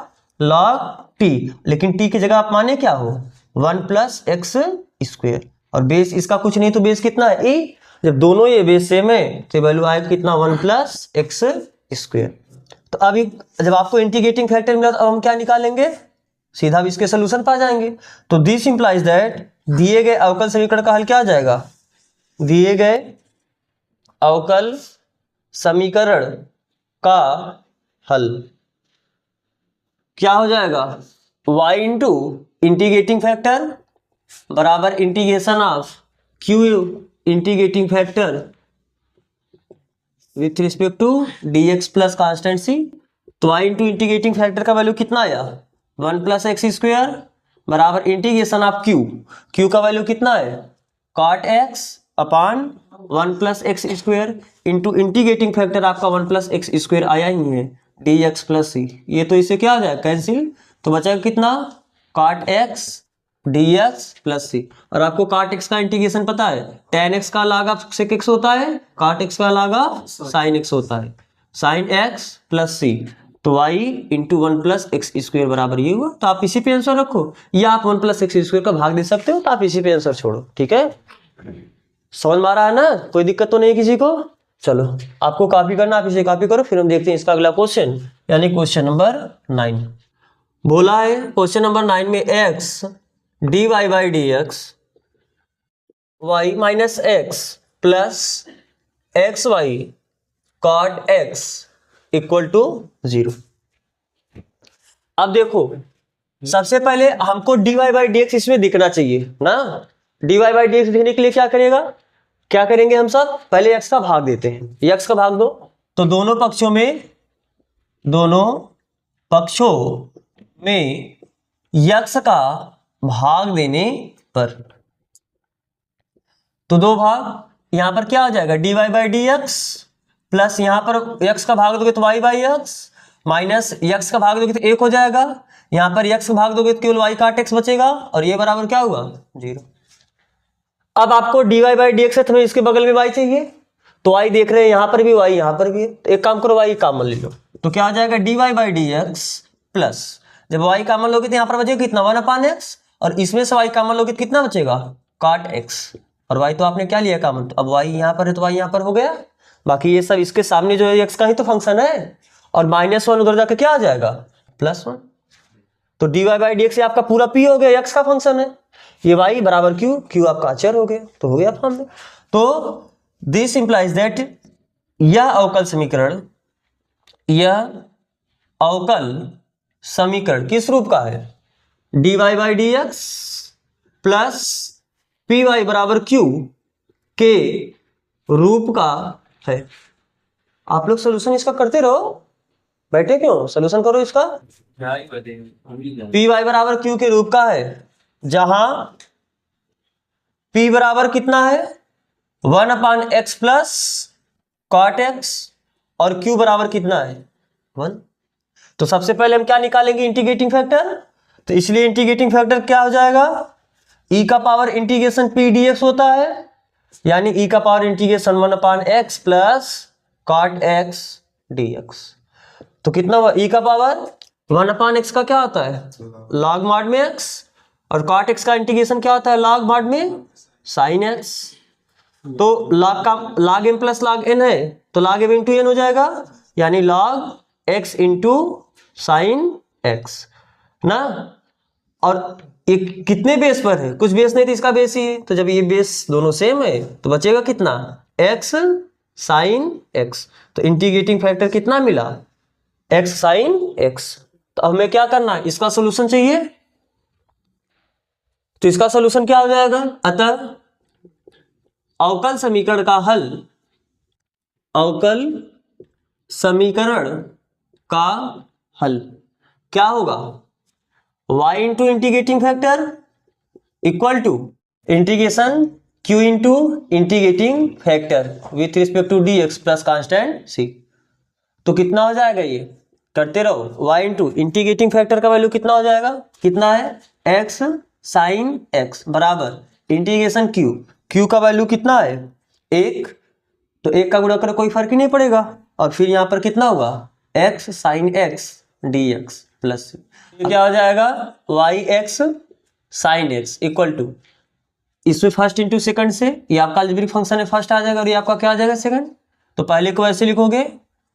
log t, लेकिन t की जगह आप माने क्या हो 1 + x², और बेस इसका कुछ नहीं तो बेस कितना है e, जब दोनों ये बेस सेम है तो वैल्यू आएगा कितना 1 + x²। तो अभी जब आपको इंटीग्रेटिंग फैक्टर मिला तो अब हम क्या निकालेंगे, सीधा भी इसके सोल्यूशन पा जाएंगे। तो दिस इंप्लाइज दैट दिए गए अवकल समीकरण का हल क्या आ जाएगा, दिए गए अवकल समीकरण का हल क्या हो जाएगा, y इंटू इंटीग्रेटिंग फैक्टर बराबर integration of q integrating factor with respect to dx plus constant c। तो y इंटू इंटीग्रेटिंग फैक्टर का वैल्यू कितना आया, 1 प्लस एक्स स्क्वायर बराबर इंटीग्रेशन ऑफ q का वैल्यू कितना है, cot x upon 1 plus x square into integrating factor आपका 1 plus x square आया ही है dx प्लस c। ये तो इससे क्या हो जाएगा, कैंसिल, तो बचेगा कितना, cot x dx plus c। और आपको cot x का इंटीग्रेशन पता है, tan x का log of sec x होता है, cot x का log of sin x होता है, sin x प्लस c। तो y into 1 plus x square बराबर ये हुआ। तो आप इसी पे आंसर रखो, या आप 1 प्लस एक्स स्क्वायर का भाग दे सकते हो, तो आप इसी पे आंसर छोड़ो। ठीक है, समझ में आ रहा है ना, कोई दिक्कत तो नहीं किसी को। चलो आपको कॉपी करना, आप इसे कॉपी करो, फिर हम देखते हैं इसका अगला क्वेश्चन, यानी क्वेश्चन नंबर 9। बोला है क्वेश्चन नंबर 9 में x dy by d x y minus x plus x y cot x equal to 0। अब देखो, सबसे पहले हमको dy बाई डी एक्स इसमें दिखना चाहिए ना। dy बाई डी एक्स दिखने के लिए क्या करेंगे हम सब, पहले x का भाग देते हैं, x का भाग दो। तो दोनों पक्षों में x का भाग देने पर, तो दो भाग, यहां पर क्या हो जाएगा, dy by d x plus यहां पर x का भाग दोगे तो y by x minus x का भाग दोगे तो 1 हो जाएगा, यहां पर x का भाग दोगे तो केवल y काट x बचेगा, और ये बराबर क्या हुआ, 0। अब आपको dy बाई डी एक्स है, तुम्हें इसके बगल में y चाहिए, तो y देख रहे हैं यहां पर भी, y यहां पर भी है, तो एक काम करो, y कॉमन ले लो। तो क्या आ जाएगा, dy by d x plus, जब y कॉमन लोगे तो यहां पर बचेगा कितना, 1 अपान एक्स, और इसमें से y कॉमन लोगे तो कितना बचेगा, काट x, और y तो आपने क्या लिया कॉमन, तो अब y यहां पर है तो y यहां पर हो गया। बाकी ये सब इसके सामने जो है x का ही तो फंक्शन है, और -1 उधर जाकर क्या आ जाएगा, +1। तो dy बाई डी एक्स आपका पूरा p हो गया, x का फंक्शन है, ये y बराबर q आपका अचर हो गया, तो हो गया फॉर्म में। तो दिस इंप्लाइज दैट यह अवकल समीकरण किस रूप का है, dy by d x plus p y बराबर q के रूप का है। आप लोग सोल्यूशन इसका करते रहो, बैठे क्यों, सोल्यूशन करो इसका। पी वाई बराबर क्यू के रूप का है, जहां p बराबर कितना है, 1 upon x plus cot x, और q बराबर कितना है, 1। तो सबसे पहले हम क्या निकालेंगे, इंटीग्रेटिंग फैक्टर। तो इसलिए इंटीग्रेटिंग फैक्टर क्या हो जाएगा, e का पावर इंटीग्रेशन p dx होता है, यानी e का power integration 1 upon x plus cot X dx। तो कितना हुआ, e का पावर 1 अपान एक्स का क्या होता है, log mod में x, और cot x का इंटीग्रेशन क्या होता है, log mod में sin x। तो log m plus log n है, तो log m इंटू n हो जाएगा, यानी log x into sine x ना। और ये कितने बेस पर है, कुछ बेस नहीं तो इसका बेस ही है, तो जब ये बेस दोनों सेम है तो बचेगा कितना, x साइन x। तो इंटीग्रेटिंग फैक्टर कितना मिला, x साइन x। तो हमें क्या करना है, इसका सॉल्यूशन चाहिए, तो इसका सॉल्यूशन क्या हो जाएगा, अतः अवकल समीकरण का हल क्या होगा, y into integrating factor equal to integration q into integrating factor with respect to dx plus constant c। तो कितना हो जाएगा, ये करते रहो, y इंटू इंटीग्रेटिंग फैक्टर का वैल्यू कितना हो जाएगा, कितना है, x साइन x बराबर इंटीग्रेशन q का वैल्यू कितना है, 1, तो 1 का गुणा करो, कोई फर्क ही नहीं पड़ेगा, और फिर यहाँ पर कितना होगा, x sine x dx plus क्या हो जाएगा, yx sine x equal to, इसमें फर्स्ट इंटू सेकंड से, ये आपका अलजेब्रिक फंक्शन है, फर्स्ट आ जाएगा, और ये आपका क्या आ जाएगा, सेकंड। तो पहले को ऐसे लिखोगे,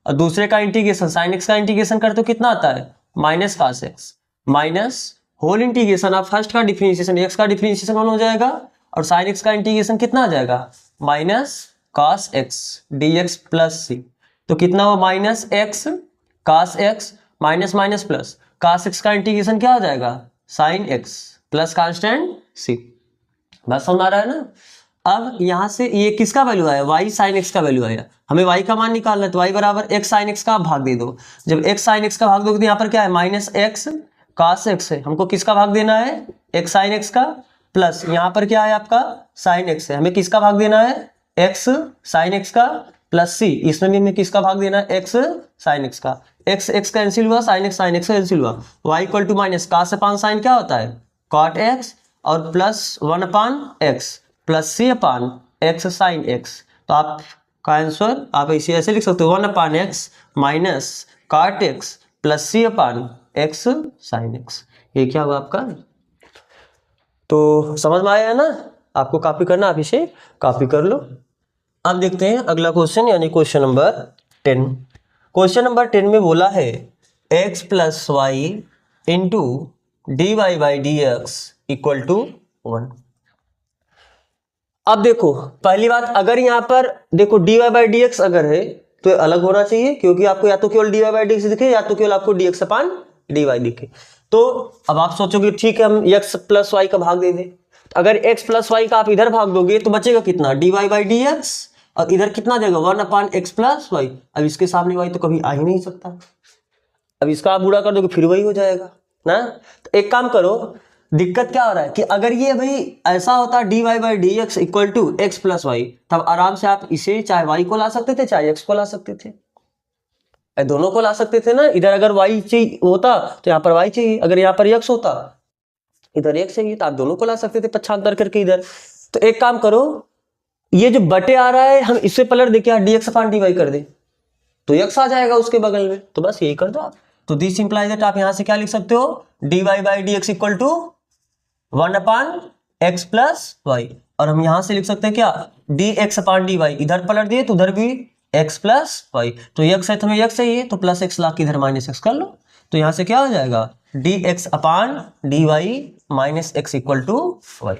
और दूसरे का इंटीग्रेशन साइन x का इंटीग्रेशन करते हो कितना आता है, minus cos x minus whole integration, आप फर्स्ट का डिफरेंशिएशन x का डिफरेंशिएशन 1 हो जाएगा, और साइन x का इंटीग्रेशन कितना आ जाएगा, minus cos x dx plus c। तो कितना हुआ, minus x cos x, minus minus plus, cos x का इंटीग्रेशन क्या हो जाएगा, sin x plus constant c। बात समझ आ रहा है ना। अब यहाँ से ये किसका वैल्यू आया, y sin x का वैल्यू आया, हमें y का मान निकालना है, तो y बराबर x sin x का भाग दे दो। जब x sin x का भाग दोगे तो यहाँ पर क्या है, माइनस x cos x है, हमको किसका भाग देना है, x sin x का, प्लस यहाँ पर क्या है आपका sin x है, हमें किसका भाग देना है, x sin x का, प्लस c, इसमें भी हमें किसका भाग देना है, x sin x का। x x कैंसिल हुआ, sin x कैंसिल हुआ, y equal to minus cos upon sin क्या होता है, cot x, और plus 1 upon x plus c upon x sin x। तो आपका आंसर आप इसे ऐसे लिख सकते हो, 1 upon x minus cot x plus c upon x sin x। ये क्या हुआ आपका, तो समझ में आया है ना। आपको कॉपी करना, आप इसे कॉपी कर लो। अब देखते हैं अगला क्वेश्चन, यानी क्वेश्चन नंबर 10। क्वेश्चन नंबर 10 में बोला है x plus y into d y by d x equal to 1। अब देखो पहली बात, अगर यहाँ पर देखो d y by d x अगर है तो ये अलग होना चाहिए, क्योंकि आपको या तो केवल d y by d x दिखे या तो केवल आपको d x upon d y दिखे। तो अब आप सोचोगे ठीक है हम x प्लस वाई का भाग दे दें, तो अगर x प्लस वाई का आप इधर भाग दोगे तो बचेगा कितना, d y by d x, और इधर कितना देगा 1 अपान एक्स प्लस वाई। अब इसके सामने वाई तो कभी आ ही नहीं सकता, अब इसका आप बुरा कर दोगे फिर वही हो जाएगा ना। तो एक काम करो, दिक्कत क्या हो रहा है कि अगर ये भाई ऐसा होता d y by d x equal to x plus y, तब आराम से आप इसे चाहे वाई को ला सकते थे चाहे एक्स को ला सकते थे, दोनों को ला सकते थे ना। इधर अगर वाई चाहिए होता तो यहाँ पर वाई चाहिए, अगर यहाँ पर एक्स होता इधर एक्स चाहिए, तो आप दोनों को ला सकते थे पक्षांतर करके इधर। तो एक काम करो, ये जो बटे आ रहा है हम इससे पलट दे क्या, d x upon d Y कर दे तो एक्स आ जाएगा उसके बगल में, तो बस यही कर दो आप। तो दिस इंप्लाइज दैट आप यहां से क्या लिख सकते हो, d y by d x equal to 1 upon x plus y, और हम यहां से लिख सकते हैं क्या, d x upon d y, इधर पलट दिए तो उधर भी एक्स प्लस वाई, तो एक्स है तो हमें एक्स चाहिए तो प्लस एक्स ला के इधर माइनस एक्स कर लो, तो यहां से क्या हो जाएगा, d x upon d y minus x equal to y.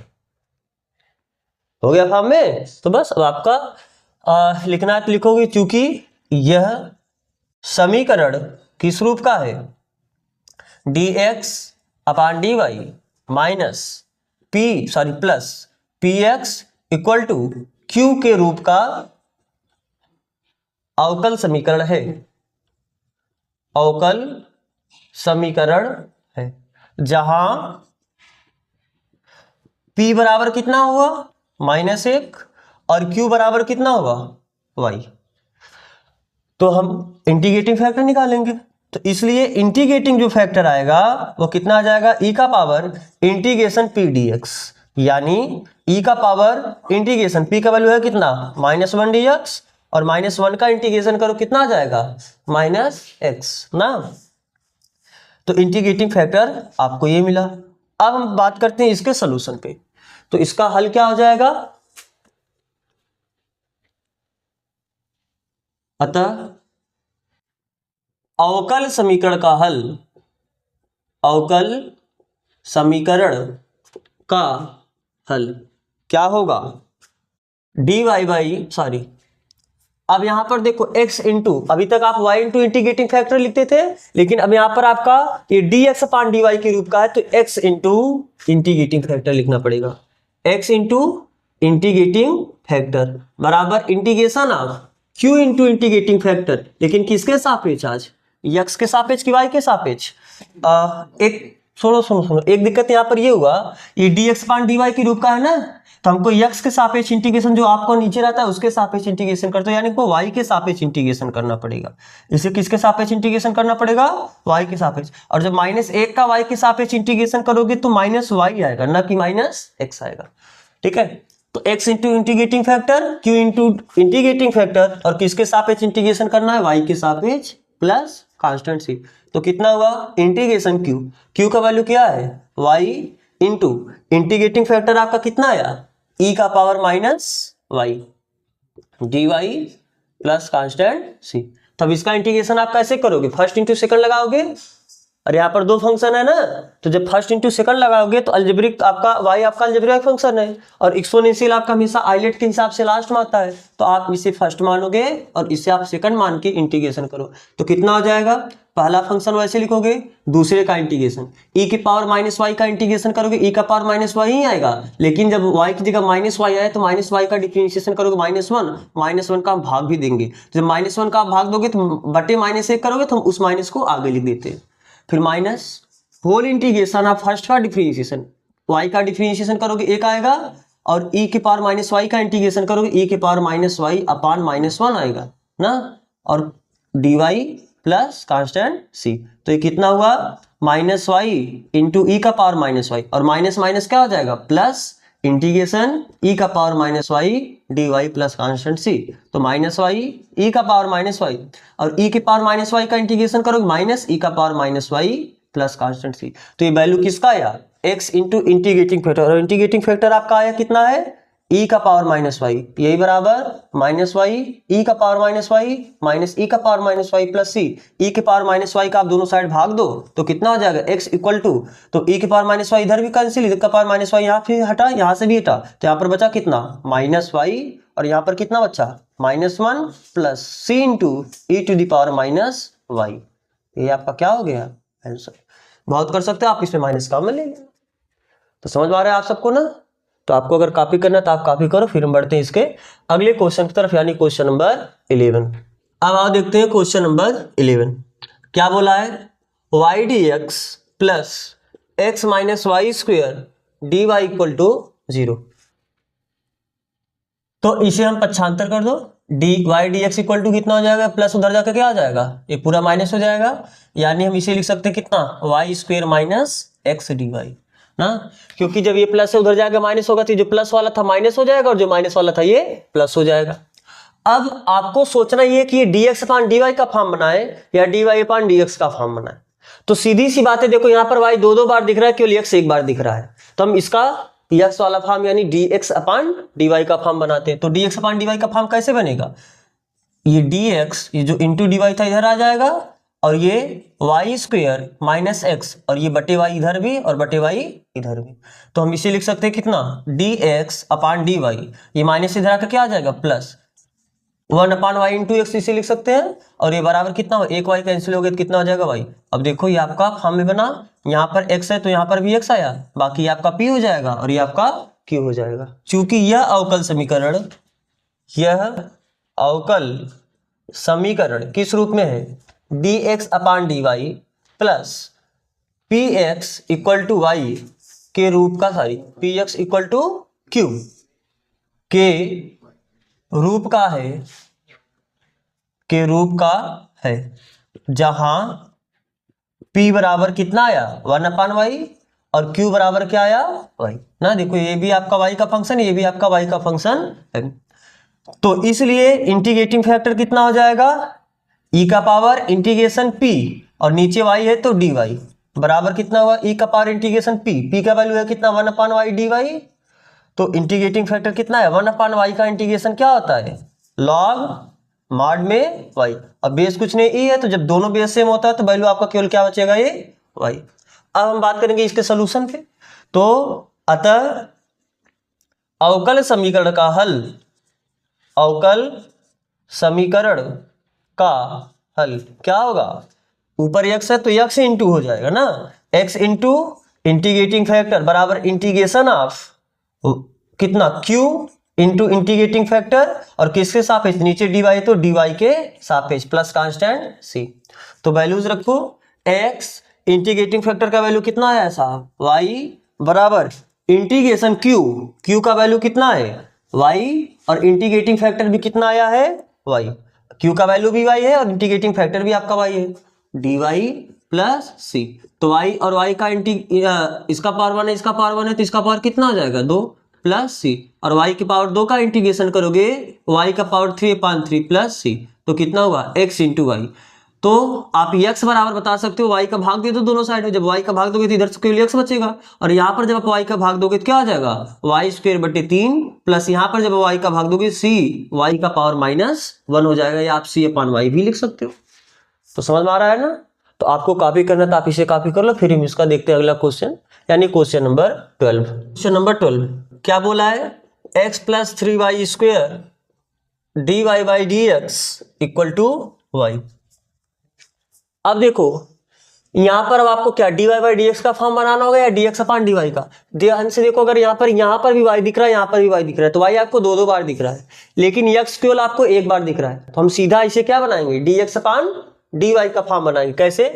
हो गया फॉर्म में। तो बस अब आपका लिखना है तो लिखोगे, चूंकि यह समीकरण किस रूप का है, d x upon d y minus plus p x equal to q के रूप का अवकल समीकरण है, अवकल समीकरण है, जहां p बराबर कितना हुआ -1 और q बराबर कितना हुआ y। तो हम इंटीग्रेटिंग फैक्टर निकालेंगे, तो इसलिए इंटीग्रेटिंग जो फैक्टर आएगा वो कितना आ जाएगा, e का पावर इंटीग्रेशन p dx, यानी e का पावर इंटीग्रेशन p का वैल्यू है कितना -1 dx, और -1 का इंटीग्रेशन करो कितना आ जाएगा -x ना। तो इंटीग्रेटिंग फैक्टर आपको ये मिला। अब हम बात करते हैं इसके सॉल्यूशन पे, तो इसका हल क्या हो जाएगा, अतः अवकल समीकरण का हल, अवकल समीकरण का हल क्या होगा, डी वाई बाई सॉरी, अब यहां पर देखो x इंटू, अभी तक आप y इंटू इंटीग्रेटिंग फैक्टर लिखते थे, लेकिन अब यहां पर आपका ये dx अपान dy के रूप का है, तो x इंटू इंटीग्रेटिंग फैक्टर लिखना पड़ेगा, x इंटू इंटीग्रेटिंग फैक्टर बराबर integration of q into integrating factor, लेकिन किसके सापेक्ष, आज x के सापेक्ष कि y के सापेक्ष। एक सुनो एक दिक्कत यहाँ पर ये हुआ, ये dx अपान dy के रूप का है ना, तो हमको x के सापेक्ष इंटीग्रेशन जो आपको नीचे रहता है उसके सापेक्ष इंटीग्रेशन करते हो, यानी को y के सापेक्ष इंटीग्रेशन करना पड़ेगा। इसे किसके सापेक्ष इंटीग्रेशन करना पड़ेगा, y के सापेक्ष, और जब -1 का y के सापेक्ष इंटीग्रेशन करोगे तो -y आएगा, ना कि -x आएगा। ठीक है, तो x into integrating factor, q into integrating factor, और किसके सापेक्ष इंटीग्रेशन करना है, y के सापेक्ष प्लस कांस्टेंट c। तो कितना हुआ इंटीग्रेशन q का वैल्यू क्या है y इंटू इंटीग्रेटिंग फैक्टर आपका कितना आया, e का power -y dy plus constant c। तब इसका इंटीग्रेशन आप कैसे करोगे, फर्स्ट इंटू सेकंड लगाओगे, और यहाँ पर दो फंक्शन है ना, तो जब फर्स्ट इंटू सेकंड लगाओगे तो अलजेब्रिक आपका y आपका अलजेब्रिक फंक्शन है और एक्सपोनेंशियल आपका हमेशा आइलेट के हिसाब से लास्ट में आता है, तो आप इसे फर्स्ट मानोगे और इसे आप सेकंड मान के इंटीग्रेशन करो तो कितना हो जाएगा, पहला फंक्शन वैसे लिखोगे, दूसरे का इंटीग्रेशन e की पावर माइनस वाई का इंटीग्रेशन करोगे e का पावर माइनस वाई ही आएगा, लेकिन जब y की जगह माइनस वाई आए तो माइनस वाई का डिफरेंशिएशन करोगे -1 का हम भाग भी देंगे, जब -1 का आप भाग दोगे तो बटे -1 करोगे तो हम उस माइनस को आगे लिख देते हैं, फिर माइनस होल इंटीग्रेशन आप फर्स्ट का डिफरेंशिएशन y का डिफरेंशिएशन करोगे 1 आएगा और e के पावर माइनस वाई का इंटीग्रेशन करोगे e के पावर माइनस वाई अपान -1 आएगा ना, और dy प्लस कांस्टेंट c, तो ये कितना हुआ माइनस वाई इंटू ई का पावर माइनस वाई और माइनस माइनस क्या हो जाएगा प्लस इंटीग्रेशन e का power minus y d y plus constant c, तो माइनस वाई e का पावर माइनस वाई और e के पावर माइनस वाई का इंटीग्रेशन करोगे माइनस e का power minus y plus constant c, तो ये वैल्यू किसका आया x इंटू इंटीग्रेटिंग फैक्टर, और इंटीग्रेटिंग फैक्टर आपका आया कितना है e का पावर माइनस वाई, यही बराबर माइनस वाई e का power minus y minus e का power minus y plus c, e के पावर माइनस वाई का आप दोनों साइड भाग दो तो कितना हो जाएगा x इक्वल टू, तो e के पावर माइनस वाई इधर भी कैंसिल, इधर का पावर माइनस वाई यहाँ पे हटा यहाँ से भी हटा, तो यहाँ पर बचा कितना माइनस वाई और यहाँ पर कितना बचा -1 plus c into e to the power minus y, ये आपका क्या हो गया आंसर। बहुत कर सकते हो आप, इसमें माइनस का में ले लेना, तो समझ में आ रहा है आप सबको ना, तो आपको अगर कॉपी करना तो आप कॉपी करो, फिर हम बढ़ते हैं इसके अगले क्वेश्चन की तरफ, यानी क्वेश्चन नंबर 11। अब आओ देखते हैं क्वेश्चन नंबर 11 क्या बोला है, y dx plus x minus y square d y equal to 0, तो इसे हम पक्षांतर कर दो, d y d x equal to कितना हो जाएगा, प्लस उधर जाकर क्या हो जाएगा ये पूरा माइनस हो जाएगा, यानी हम इसे लिख सकते हैं कितना y square minus x d y ना, क्योंकि जब ये प्लस से उधर जाएगा माइनस होगा तो जो प्लस वाला था माइनस हो जाएगा और जो माइनस वाला था ये प्लस हो जाएगा। अब आपको सोचना ये कि ये dx अपान dy का फॉर्म बनाए या dy अपान dx का फॉर्म बनाए, तो सीधी सी बात है, देखो यहाँ पर y दो बार दिख रहा है, केवल x एक बार दिख रहा है, तो हम इसका x वाला फॉर्म यानी dx अपान dy का फॉर्म बनाते हैं, तो dx अपान dy का फॉर्म कैसे बनेगा, ये dx ये जो इंटू dy था इधर आ जाएगा और ये वाई स्क्वेयर माइनस एक्स और ये बटे वाई इधर भी और बटे वाई इधर भी, तो हम इसे लिख सकते हैं कितना dx अपान dy, ये माइनस इधर आकर क्या आ जाएगा plus 1 upon y into x, इसे लिख सकते हैं, और ये बराबर कितना हो, एक वाई कैंसिल हो गया तो कितना हो जाएगा वाई। अब देखो ये आपका फॉर्म में बना, यहाँ पर x है तो यहाँ पर भी x आया, बाकी ये आपका p हो जाएगा और ये आपका q हो जाएगा। चूंकि यह अवकल समीकरण किस रूप में है, dx upon dy plus px equal to y के रूप का, px इक्वल टू q के रूप का है, जहां p बराबर कितना आया 1 अपान वाई और q बराबर क्या आया y ना, देखो ये भी आपका y का फंक्शन, ये भी आपका y का फंक्शन है, तो इसलिए इंटीग्रेटिंग फैक्टर कितना हो जाएगा e का पावर इंटीग्रेशन p और नीचे y है तो dy बराबर कितना हुआ e का पावर इंटीग्रेशन p का वैल्यू है कितना 1 अपान वाई डी वाई, तो इंटीग्रेटिंग फैक्टर कितना है 1 अपान वाई का इंटीग्रेशन क्या होता है लॉग मॉड में y, अब बेस कुछ नहीं e है, तो जब दोनों बेस सेम होता है तो वैल्यू आपका केवल क्या बचेगा ये y। अब हम बात करेंगे इसके सोल्यूशन पे, तो अतः अवकल समीकरण का हल क्या होगा, ऊपर x है तो x इंटू हो जाएगा ना, x इंटू इंटीग्रेटिंग फैक्टर बराबर इंटीग्रेशन ऑफ कितना q इंटू इंटीग्रेटिंग फैक्टर और किसके सापेक्ष, नीचे dy है तो dy के सापेक्ष प्लस कांस्टेंट c, तो वैल्यूज रखो, x इंटीग्रेटिंग फैक्टर का वैल्यू कितना आया साहब y बराबर इंटीग्रेशन q का वैल्यू कितना है y और इंटीग्रेटिंग फैक्टर भी कितना आया है y, q का वैल्यू भी y है और इंटीग्रेटिंग फैक्टर भी आपका y है, dy प्लस c, तो y और y का इसका पावर 1 है इसका पावर 1 है तो इसका पावर कितना हो जाएगा 2 प्लस c, और y की पावर 2 का इंटीग्रेशन करोगे y का पावर 3 अपान 3 प्लस c, तो कितना हुआ x इंटू वाई, तो आप x बराबर बता सकते हो y का भाग दे दो दोनों साइड में, जब y का भाग दोगे तो इधर से केवल x बचेगा और यहाँ पर जब आप y का भाग दोगे तो क्या हो जाएगा वाई स्क्वायर बटे 3 प्लस यहाँ पर जब y का भाग दोगे c y का पावर -1 हो जाएगा, या आप c अपान वाई भी लिख सकते हो, तो समझ में आ रहा है ना। तो आपको कॉपी करना तो आप इसे कॉपी कर लो, फिर हम इसका देखते हैं अगला क्वेश्चन, यानी क्वेश्चन नंबर 12। क्वेश्चन नंबर 12 क्या बोला है, x plus 3y square dy by d x equal to y. अब देखो यहाँ पर अब आपको क्या dy बाई डी एक्स का फॉर्म बनाना होगा या dx अपान dy का। ध्यान से देखो, अगर यहाँ पर भी y दिख रहा है, यहाँ पर भी y दिख रहा है, तो y आपको दो बार दिख रहा है, लेकिन x केवल आपको एक बार दिख रहा है। तो हम सीधा इसे क्या बनाएंगे, dx अपान dy का फॉर्म बनाएंगे। कैसे,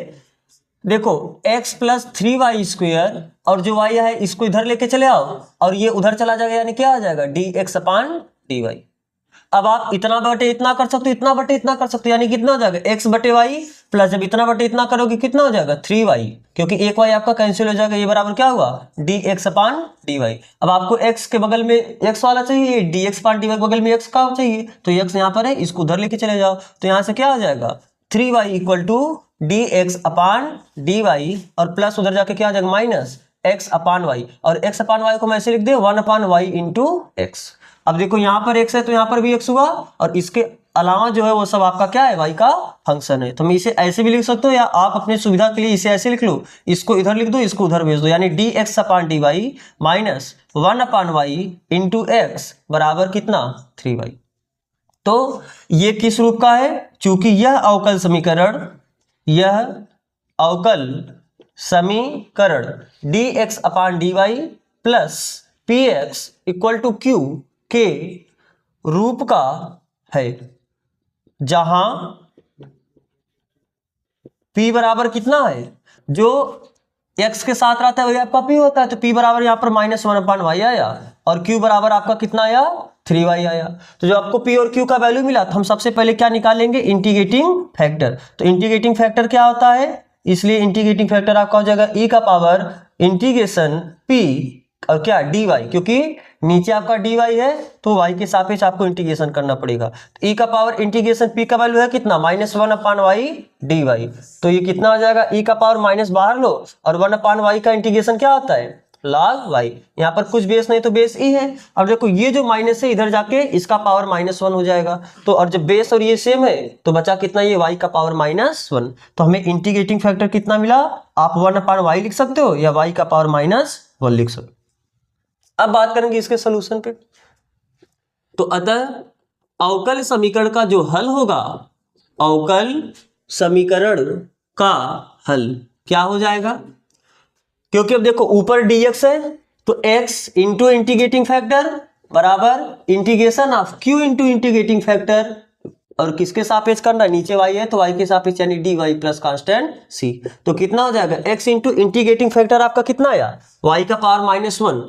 देखो x प्लस 3y स्क्वेयर और जो y है इसको इधर लेके चले आओ और ये उधर चला जाएगा, यानी क्या आ जाएगा dx अपान dy। अब आप इतना बटे इतना कर सकते हो, इतना बटे इतना कर सकते हो, यानी कितना हो जाएगा x बटे y प्लस जब इतना बटे इतना करोगे कितना हो जाएगा 3y, क्योंकि एक y आपका कैंसिल हो जाएगा, ये बराबर क्या हुआ dx अपान dy। अब आपको x के बगल में x वाला चाहिए, dx अपान dy के बगल में x का चाहिए, तो x यहाँ पर है, इसको उधर लेके चले जाओ, तो यहाँ से क्या हो जाएगा 3y equal to dx upon dy और प्लस उधर जाके क्या आ जाएगा माइनस x अपान y, और x अपान y को मैं ऐसे लिख दे 1 अपान y इंटू x। अब देखो यहाँ पर x है तो यहाँ पर भी x हुआ, और इसके अलावा जो है वो सब आपका क्या है y का फंक्शन है। तो मैं इसे ऐसे भी लिख सकता हूँ, या आप अपने सुविधा के लिए इसे ऐसे लिख लो, इसको इधर लिख दो, इसको उधर भेज दो, यानी dx upon dy minus 1 upon y into x बराबर कितना 3y। तो ये किस रूप का है, चूंकि यह अवकल समीकरण dx upon dy plus px equal to q के रूप का है, जहां p बराबर कितना है, जो x के साथ रहता है वही आपका p होता है, तो p बराबर यहाँ पर माइनस 1 अपान y आया और q बराबर आपका कितना आया 3y आया। तो जो आपको p और q का वैल्यू मिला, तो हम सबसे पहले क्या निकालेंगे, इंटीग्रेटिंग फैक्टर। तो इंटीग्रेटिंग फैक्टर क्या होता है, इसलिए इंटीग्रेटिंग फैक्टर आपका हो जाएगा e का पावर इंटीग्रेशन p और क्या dy, क्योंकि नीचे आपका dy है तो y के सापेक्ष आपको इंटीग्रेशन करना पड़ेगा। तो e का पावर इंटीग्रेशन p का वैल्यू है कितना माइनस 1 अपान y dy, तो ये कितना हो जाएगा e का पावर माइनस बाहर लो, और 1 अपान y का इंटीग्रेशन क्या होता है log y। यहाँ पर कुछ बेस नहीं तो बेस e है। अब देखो ये जो माइनस है इधर जाके इसका पावर माइनस 1 हो जाएगा, तो और जब बेस और ये सेम है तो बचा कितना ये y का पावर माइनस 1। तो हमें इंटीग्रेटिंग फैक्टर कितना मिला, आप 1 अपान y लिख सकते हो या y का पावर माइनस 1 लिख सकते हो। अब बात करेंगे इसके सॉल्यूशन पे। तो अतः अवकल समीकरण का जो हल होगा, अवकल समीकरण का हल क्या हो जाएगा, क्योंकि अब देखो ऊपर dx है तो x इंटू इंटीग्रेटिंग फैक्टर बराबर integration of q into integrating factor, और किसके सापेक्ष करना है, नीचे y है तो y के सापेक्ष यानी dy प्लस कांस्टेंट c। तो कितना हो जाएगा x इंटू इंटीग्रेटिंग फैक्टर आपका कितना आया y का power minus 1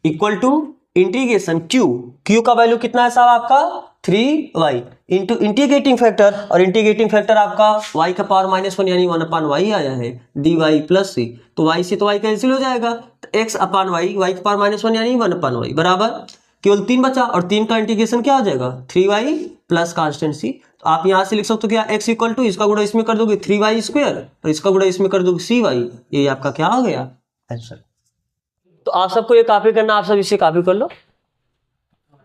equal to integration q का वैल्यू कितना है साहब आपका 3y इंटू इंटीग्रेटिंग फैक्टर, और इंटीग्रेटिंग फैक्टर आपका y का पावर माइनस 1 यानी 1 अपान y आया है dy प्लस c। तो y से तो y कैंसिल हो जाएगा, तो x अपान y का पावर माइनस 1 यानी 1 अपान y बराबर केवल 3 बचा, और 3 का इंटीग्रेशन क्या हो जाएगा 3y प्लस कांस्टेंट c। तो आप यहाँ से लिख सकते हो क्या x इक्वल टू इसका गुणा इसमें कर दोगे 3y स्क्वायर और इसका गुणा इसमें कर दोगे cy, ये आपका क्या हो गया आंसर। तो आप सबको ये कॉपी करना, आप सब इसे कॉपी कर लो।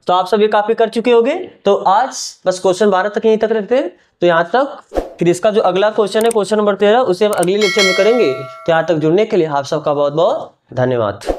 तो आप सब ये कॉपी कर चुके होंगे। तो आज बस क्वेश्चन 12 तक यहीं तक रखते हैं, तो यहाँ तक। फिर इसका जो अगला क्वेश्चन है क्वेश्चन नंबर 13 उसे हम अगले लेक्चर में करेंगे। तो यहाँ तक जुड़ने के लिए आप सबका बहुत बहुत धन्यवाद।